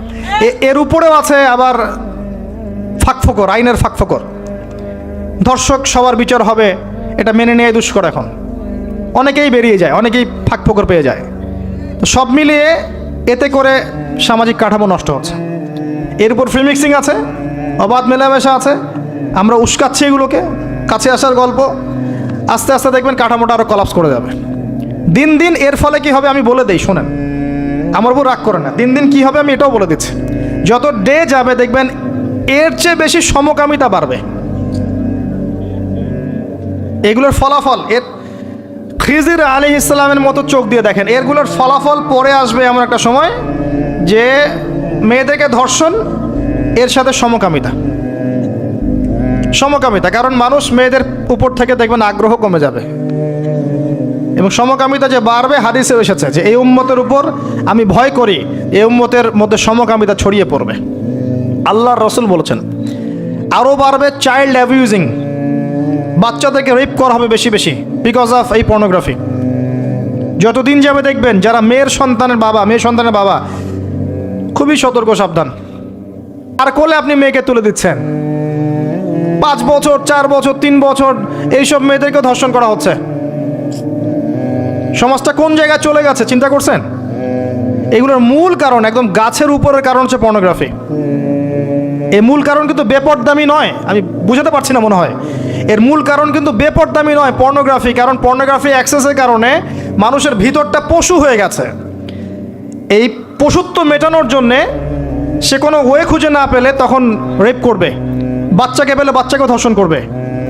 এর উপরেও আছে আবার ফাঁকফোকর, আইনের ফাঁকফোকর। ধর্ষক সবার বিচার হবে, এটা মেনে নিয়ে দুষ্কর। এখন অনেকেই বেরিয়ে যায়, অনেকেই ফাঁকফোকর পেয়ে যায়। তো সব মিলিয়ে এতে করে সামাজিক কাঠামো নষ্ট হচ্ছে। এর উপর ফ্রি মিক্সিং আছে, অবাধ মেলামেশা আছে, আমরা উস্কাচ্ছি এগুলোকে, কাছে আসার গল্প। আস্তে আস্তে দেখবেন কাঠামোটা আরও কলাপস করে যাবে দিন দিন। এর ফলে কি হবে আমি বলে দেই, শোনেন, আমার উপর রাগ করে না। দিন দিন কি হবে আমি এটাও বলে দিচ্ছি। যত ডে যাবে দেখবেন এর চেয়ে বেশি সমকামিতা বাড়বে। এগুলোর ফলাফল, খিজির আলাইহিস সালামের মতো চোখ দিয়ে দেখেন। এরগুলোর ফলাফল পরে আসবে এমন একটা সময় যে মেয়েদেরকে ধর্ষণ এর সাথে সমকামিতা, কারণ মানুষ মেয়েদের উপর থেকে দেখবেন আগ্রহ কমে যাবে এবং সমকামিতা যে বাড়বে, হাদিসে এসেছে যে এই উম্মতের উপর আমি ভয় করি এই উম্মতের মধ্যে সমকামিতা ছড়িয়ে পড়বে। আল্লাহর রাসূল বলেছেন আরও বাড়বে চাইল্ড অ্যাবিউজিং, বাচ্চাদেরকে রেপ করা হবে বেশি বেশি বিকজ অফ এই পর্নোগ্রাফি। যতদিন যাবে দেখবেন যারা মেয়ে সন্তানের বাবা খুবই সতর্ক, সাবধান। আর কোলে আপনি মেয়েকে তুলে দিচ্ছেন, 5 বছর 4 বছর 3 বছর এইসব মেয়েদেরকে ধর্ষণ করা হচ্ছে। সমাজটা কোন জায়গায় চলে গেছে চিন্তা করছেন? এগুলোর মূল কারণ, একদম গাছের উপরের কারণ হচ্ছে পর্নোগ্রাফি। এই মূল কারণ কিন্তু বেপরদামি নয়, আমি বুঝাতে পারছি না মনে হয়। এর মূল কারণ কিন্তু বেপরদামি নয়, পর্নোগ্রাফি। কারণ পর্নোগ্রাফি অ্যাক্সেসের কারণে মানুষের ভিতরটা পশু হয়ে গেছে। এই পশুত্ব মেটানোর জন্যে সে কোনো ওয়ে খুঁজে না পেলে তখন রেপ করবে, বাচ্চাকে পেলে বাচ্চাকেও ধর্ষণ করবে,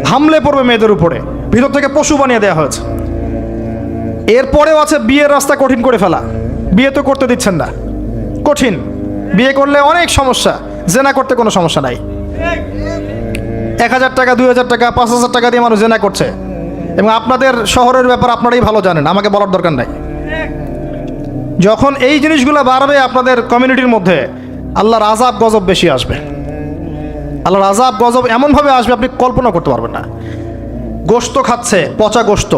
হামলে পড়বে মেয়েদের উপরে, ভিতর থেকে পশু বানিয়ে দেওয়া হয়েছে। এরপরেও আছে বিয়ের রাস্তা কঠিন করে ফেলা। বিয়ে তো করতে দিচ্ছেন না, কঠিন। বিয়ে করলে অনেক সমস্যা, জেনা করতে কোনো সমস্যা নাই। 1000 টাকা 2000 টাকা 5000 টাকা দিয়ে মানুষ জেনা করছে, এবং আপনাদের শহরের ব্যাপার আপনারাই ভালো জানেন, আমাকে বলার দরকার নাই। যখন এই জিনিসগুলো বাড়বে আপনাদের কমিউনিটির মধ্যে, আল্লাহর আযাব গজব বেশি আসবে। আল্লাহর আযাব গজব এমনভাবে আসবে আপনি কল্পনা করতে পারবেন না। গোশত খাচ্ছে, পচা গোশত।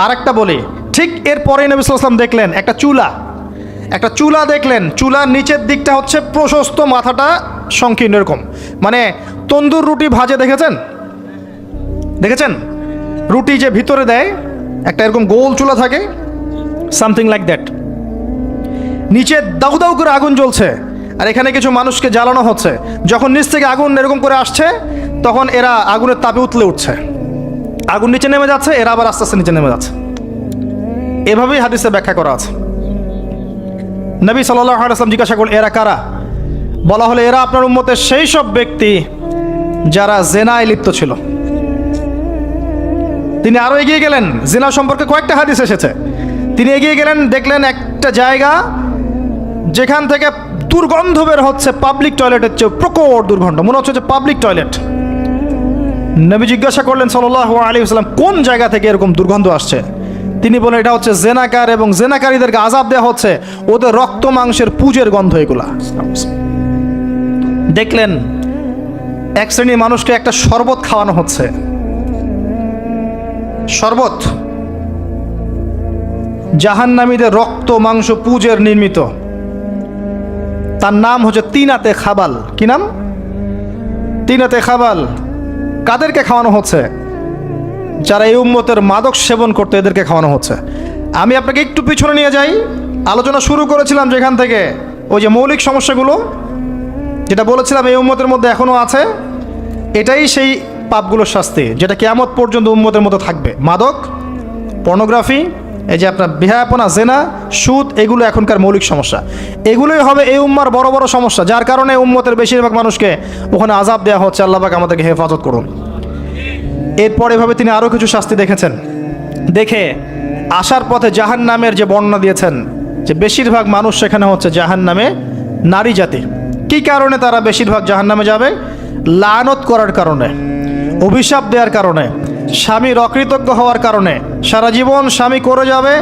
আর একটা বলি, ঠিক এরপরে নবী সাল্লাল্লাহু আলাইহি ওয়াসাল্লাম দেখলেন একটা চুলা দেখলেন। চুলার নিচের দিকটা হচ্ছে প্রশস্ত, মাথাটা সংকীর্ণ, এরকম মানে তন্দুর রুটি ভাজে দেখেছেন? রুটি যে ভিতরে দেয় একটা এরকম গোল চুলা থাকে, সামথিং লাইক দ্যাট। নিচে দাউ দাউ করে আগুন জ্বলছে, আর এখানে কিছু মানুষকে জ্বালানো হচ্ছে। যখন নিচ থেকে আগুন এরকম করে আসছে, তখন এরা আগুনের তাপে উতলে উঠছে, আগুন নিচে নেমে যাচ্ছে, এরা আবার আস্তে আস্তে নিচে নেমে যাচ্ছে। এভাবেই হাদিসে ব্যাখ্যা করা আছে। নবী সাল্লাল্লাহু আলাইহি ওয়াসাল্লাম জিজ্ঞাসা করলেন এরা কারা? বলা হলো এরা আপনার উম্মতের সেই সব ব্যক্তি যারা জেনায় লিপ্ত ছিল। তিনি আরো এগিয়ে গেলেন, জেনা সম্পর্কে কয়েকটা হাদিস এসেছে। তিনি এগিয়ে গেলেন, দেখলেন একটা জায়গা যেখান থেকে দুর্গন্ধ বের হচ্ছে, পাবলিক টয়লেটের চেয়ে প্রকট দুর্গন্ধ, মনে হচ্ছে যে পাবলিক টয়লেট। নবী জিজ্ঞাসা করলেন সাল্লাল্লাহু আলাইহি ওয়াসাল্লাম কোন জায়গা থেকে এরকম দুর্গন্ধ আসছে? তিনি বলেন এটা হচ্ছে জেনাকার, এবং জেনাকারীদেরকে আযাব দেওয়া হচ্ছে, ওদের রক্ত মাংসের পুজের গন্ধ এগুলা। দেখলেন এক শ্রেণীর মানুষকে একটা শরবত খাওয়ানো হচ্ছে, শরবত জাহান্নামীদের রক্ত মাংস পুজের নির্মিত। তার নাম হচ্ছে তিনাতে খাবাল। কি নাম? তিনাতে খাবাল। কাদেরকে খাওয়ানো হচ্ছে? যারা এই উম্মতের মাদক সেবন করতে, এদেরকে খাওয়ানো হচ্ছে। আমি আপনাকে একটু পিছনে নিয়ে যাই। আলোচনা শুরু করেছিলাম যেখান থেকে, ওই যে মৌলিক সমস্যাগুলো যেটা বলেছিলাম এই উম্মতের মধ্যে এখনও আছে, এটাই সেই পাপগুলোর শাস্তি যেটা কিয়ামত পর্যন্ত উম্মতের মধ্যে থাকবে। মাদক, পর্নোগ্রাফি, এই যে আপনার বিহায়াপনা, জেনা, সুদ, এগুলো এখনকার মৌলিক সমস্যা। এগুলোই হবে এই উম্মার বড় বড় সমস্যা, যার কারণে উম্মতের বেশিরভাগ মানুষকে ওখানে আযাব দেওয়া হচ্ছে। আল্লাহ পাক আমাদেরকে হেফাজত করুন। এরপর এভাবে তিনি আরও কিছু শাস্তি দেখেছেন। দেখে আসার পথে জাহান্নামের যে বর্ণনা দিয়েছেন, যে বেশিরভাগ মানুষ সেখানে হচ্ছে জাহান্নামে নারী জাতি। কি কারণে তারা বেশিরভাগ জাহান্নামে যাবে? লানত করার কারণে, অভিশাপ দেওয়ার কারণে, স্বামীর অকৃতজ্ঞ হওয়ার কারণে। সারা জীবন স্বামী করে যাবে,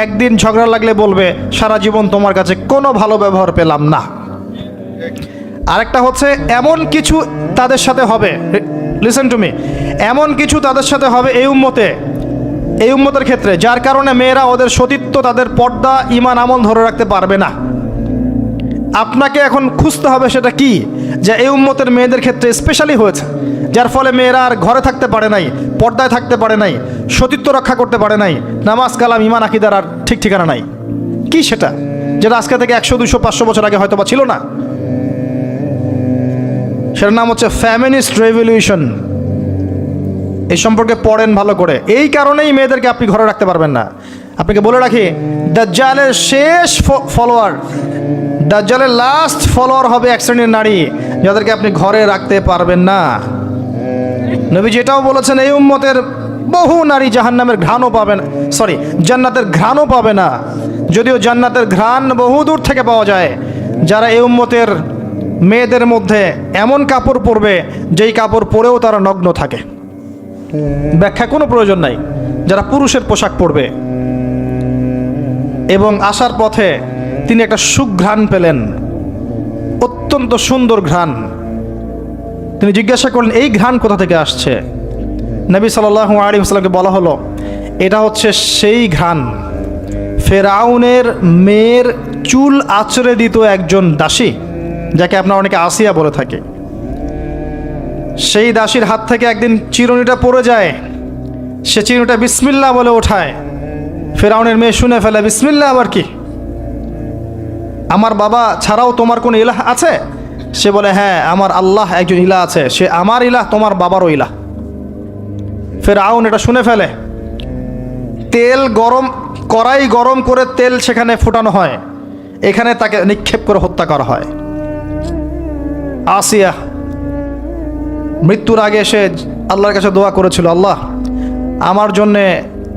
একদিন ঝগড়া লাগলে বলবে সারা জীবন তোমার কাছে কোনো ভালো ব্যবহার পেলাম না। আরেকটা হচ্ছে এমন কিছু তাদের সাথে হবে, লিসেন টু মি, এমন কিছু তাদের সাথে হবে এই উম্মতের ক্ষেত্রে, যার কারণে মেয়েরা ওদের সতীত্ব, তাদের পর্দা, ঈমান, আমল ধরে রাখতে পারবে না। আপনাকে এখন খুঁজতে হবে সেটা কি, যে এই উম্মতের মেয়েদের ক্ষেত্রে স্পেশালি হয়েছে, যার ফলে মেয়েরা আর ঘরে থাকতে পারে নাই, পর্দায় থাকতে পারে নাই, সতীত্ব রক্ষা করতে পারে নাই, নামাজ কালাম ঈমান আকীদার আর ঠিক ঠিকানা নাই। কি সেটা, যেটা আজকে থেকে 100 200 500 বছর আগে হয়তো বা ছিল না? সেটার নাম হচ্ছে ফ্যামিনিস্ট রেভলিউশন। এই সম্পর্কে পড়েন ভালো করে। এই কারণেই মেয়েদেরকে আপনি ঘরে রাখতে পারবেন না। আপনাকে বলে রাখি, দাজ্জালের শেষ ফলোয়ার, দাজ্জালের লাস্ট ফলোয়ার হবে এক শ্রেণীর নারী, যাদেরকে আপনি ঘরে রাখতে পারবেন না। নবী যেটাও বলেছেন এই উম্মতের বহু নারী জাহান্নামের ঘ্রাণও পাবে না, জান্নাতের ঘ্রাণও পাবে না। যদিও জান্নাতের ঘ্রাণ বহু দূর থেকে পাওয়া যায়। যারা এই উম্মতের মেয়েদের মধ্যে এমন কাপড় পরবে যেই কাপড় পরেও তারা নগ্ন থাকে, ব্যাখ্যা কোনো প্রয়োজন নাই, যারা পুরুষের পোশাক পরবে। এবং আসার পথে তিনি একটা সুঘ্রাণ পেলেন, অত্যন্ত সুন্দর ঘ্রাণ। তিনি জিজ্ঞাসা করলেন, এই ঘ্রাণ কোথা থেকে আসছে? নবী সাল্লাল্লাহু আলাইহি ওয়াসাল্লামকে বলা হলো, এটা হচ্ছে সেই ঘ্রাণ ফেরাউনের মেয়ের চুল আঁচড়ে দিত একজন দাসী, যাকে আপনারা অনেকে আসিয়া বলে থাকে। সেই দাসীর হাত থেকে একদিন চিরুনিটা পড়ে যায়, সে চিরুনিটা বিসমিল্লাহ বলে ওঠায়। ফেরাউনের মেয়ে শুনে ফেলে, বিসমিল্লাহ আবার কি? আমার বাবা ছাড়াও তোমার কোন ইলাহ আছে? সে বলে, হ্যাঁ, আমার আল্লাহ একজন ইলাহ আছে, সে আমার ইলাহ, তোমার বাবারও ইলাহ। ফেরাউন এটা শুনে ফেলে। তেল গরম, কড়াই গরম করে তেল সেখানে ফোটানো হয়, এখানে তাকে নিক্ষেপ করে হত্যা করা হয়। আসিয়া মৃত্যুর আগে সে আল্লাহর কাছে দোয়া করেছিল, আল্লাহ আমার জন্যে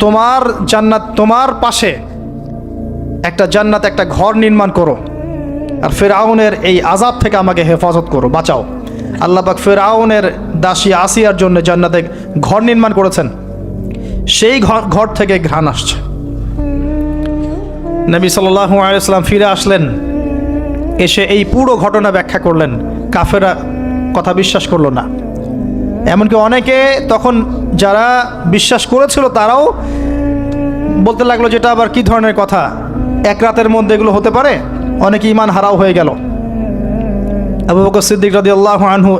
তোমার জান্নাত, তোমার পাশে একটা জান্নাত, একটা ঘর নির্মাণ করো, আর ফেরাউনের এই আযাব থেকে আমাকে হেফাজত করো, বাঁচাও। আল্লাহ পাক ফেরাউনের দাসী আসিয়ার জন্য জান্নাতে ঘর নির্মাণ করেছেন। সেই ঘর থেকে ঘ্রাণ আসছে। নবী সাল্লাল্লাহু আলাইহি ওয়াসাল্লাম ফিরে আসলেন, এসে এই পুরো ঘটনা ব্যাখ্যা করলেন। কাফেররা কথা বিশ্বাস করলো না। এমনকি অনেকে তখন যারা বিশ্বাস করেছিল তারাও বলতে লাগলো, যেটা আবার কি ধরনের কথা, এক রাতের মধ্যে এগুলো হতে পারে? অনেকে ঈমান হারাও হয়ে গেল। আবু বকর সিদ্দিক রাদিয়াল্লাহু আনহু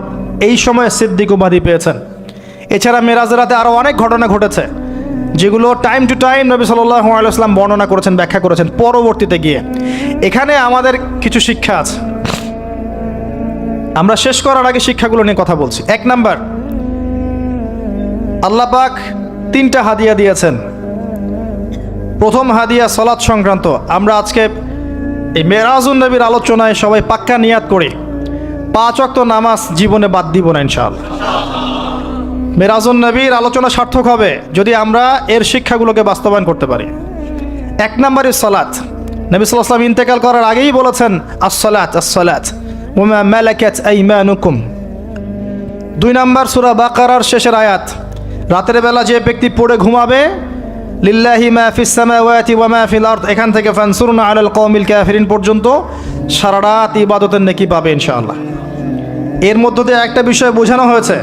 এই সময়ে সিদ্দিক উপাধি পেয়েছেন। এছাড়া মেরাজের রাতে আরও অনেক ঘটনা ঘটেছে, যেগুলো টাইম টু টাইম নবী সাল্লাল্লাহু আলাইহি ওয়াসাল্লাম বর্ণনা করেছেন, ব্যাখ্যা করেছেন পরবর্তীতে গিয়ে। এখানে আমাদের কিছু শিক্ষা আছে। আমরা শেষ করার আগে শিক্ষাগুলো নিয়ে কথা বলছি। 1 নাম্বার, আল্লাহ পাক 3টা হাদিয়া দিয়েছেন। প্রথম হাদিয়া সালাত সংক্রান্ত। আমরা আজকে এই মেরাজুন নবীর আলোচনায় সবাই পাক্কা নিয়াত করি, 5 ওয়াক্ত নামাজ জীবনে বাদ দিব না ইনশাআল্লাহ। মেরাজুন নবীর আলোচনা সার্থক হবে যদি আমরা এর শিক্ষাগুলোকে বাস্তবায়ন করতে পারি। 1 নম্বরে সালাত। নবী সাল্লাল্লাহু আলাইহি ওয়াসাল্লাম ইন্তেকাল করার আগেই বলেছেন, আস-সালাত আস-সালাত ওয়া মা মালাকাত আইমানুকুম। 2 নম্বর সূরা বাকারার শেষের আয়াত, রাতের বেলা যে ব্যক্তি পড়ে ঘুমাবে, লিল্লাহি মা ফিস সামাওয়াতি ওয়া মা ফিল আরদ, এখান থেকে ফানসুরনা আলাল কওমিল কাফিরিন পর্যন্ত সারা রাত ইবাদতের নেকি পাবে ইনশাআল্লাহ। এর মধ্য দিয়ে একটা বিষয় বোঝানো হয়েছে,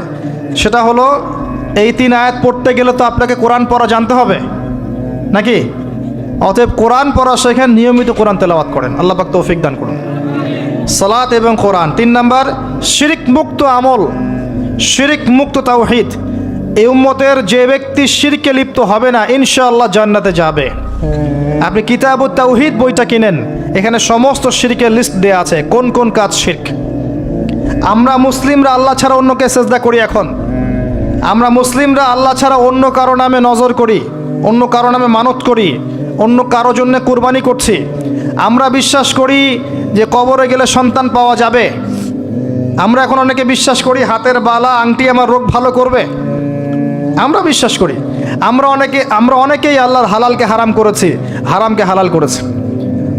সেটা হলো এই 3 আয়াত পড়তে গেলে তো আপনাকে কোরআন পড়া জানতে হবে নাকি? অতএব কোরআন পড়া শেখেন, নিয়মিত কোরআন তেলাওয়াত করেন। আল্লাহ পাক তৌফিক দান করুন। সালাত এবং কোরআন। 3 নাম্বার, শিরক মুক্ত আমল, শিরক মুক্ত তাওহীদ। এই উম্মতের যে ব্যক্তি শিরকে লিপ্ত হবে না, ইনশাআল্লাহ জান্নাতে যাবে। আপনি কিতাবুত তাওহীদ বইটা কিনেন, এখানে সমস্ত শিরকের লিস্ট দেয়া আছে, কোন কোন কাজ শিরক। আমরা মুসলিমরা আল্লাহ ছাড়া অন্যকে সেজদা করি। এখন আমরা মুসলিমরা আল্লাহ ছাড়া অন্য কারো নামে নজর করি, অন্য কারো নামে মানত করি, অন্য কারো জন্য কুরবানি করছি। আমরা বিশ্বাস করি যে কবরে গেলে সন্তান পাওয়া যাবে। আমরা এখন অনেকে বিশ্বাস করি হাতের বালা আংটি আমার রোগ ভালো করবে। আমরা বিশ্বাস করি। আমরা অনেকেই আল্লাহর হালালকে হারাম করেছি, হারামকে হালাল করেছি।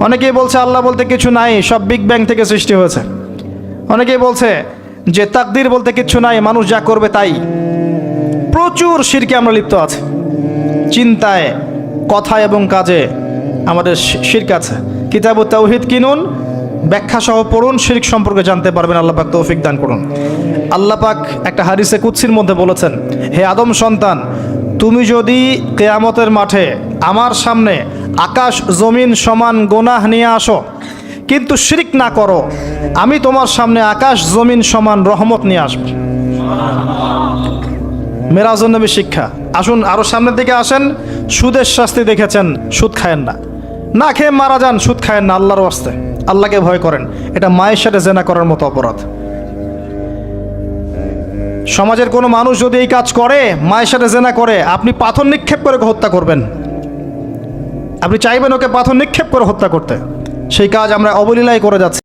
অনেকেই বলছে আল্লাহ বলতে কিছু নাই, সব বিগ ব্যাং থেকে সৃষ্টি হয়েছে। অনেকেই বলছে যে তাকদির বলতে কিছু নাই, মানুষ যা করবে তাই। প্রচুর শিরকে আমরা লিপ্ত আছি। চিন্তায়, কথায় এবং কাজে আমাদের শিরক আছে। কিতাবুত তাওহীদ কিনুন, ব্যাখ্যা সহ পড়ুন, শিরক সম্পর্কে জানতে পারবেন। আল্লাহ পাক তৌফিক দান করুন। আল্লাহ পাক একটা হাদিসে কুদসির মধ্যে বলেছেন, হে আদম সন্তান, তুমি যদি কিয়ামতের মাঠে আমার সামনে আকাশ জমিন সমান গুনাহ নিয়ে আসো, কিন্তু শিরক না করো, আমি তোমার সামনে আকাশ জমিন সমান রহমত নিয়ে আসব। মেরাজুন নবী শিক্ষা। আসুন আরো সামনের দিকে আসেন। সুদের শাস্তি দেখেছেন, সুদ খায়েন না, না খেয়ে মারা যান, সুদ খায়েন না, আল্লাহর ওয়াস্তে আল্লাহকে ভয় করেন। এটা মায়ের সাথে জেনা করার মতো অপরাধ। সমাজের কোনো মানুষ যদি এই কাজ করে, মায়ের সাথে জেনা করে, আপনি পাথর নিক্ষেপ করে হত্যা করবেন। আপনি চাইবেন ওকে পাথর নিক্ষেপ করে হত্যা করতে, সেই কাজ আমরা অবলীলায় করে যাচ্ছি।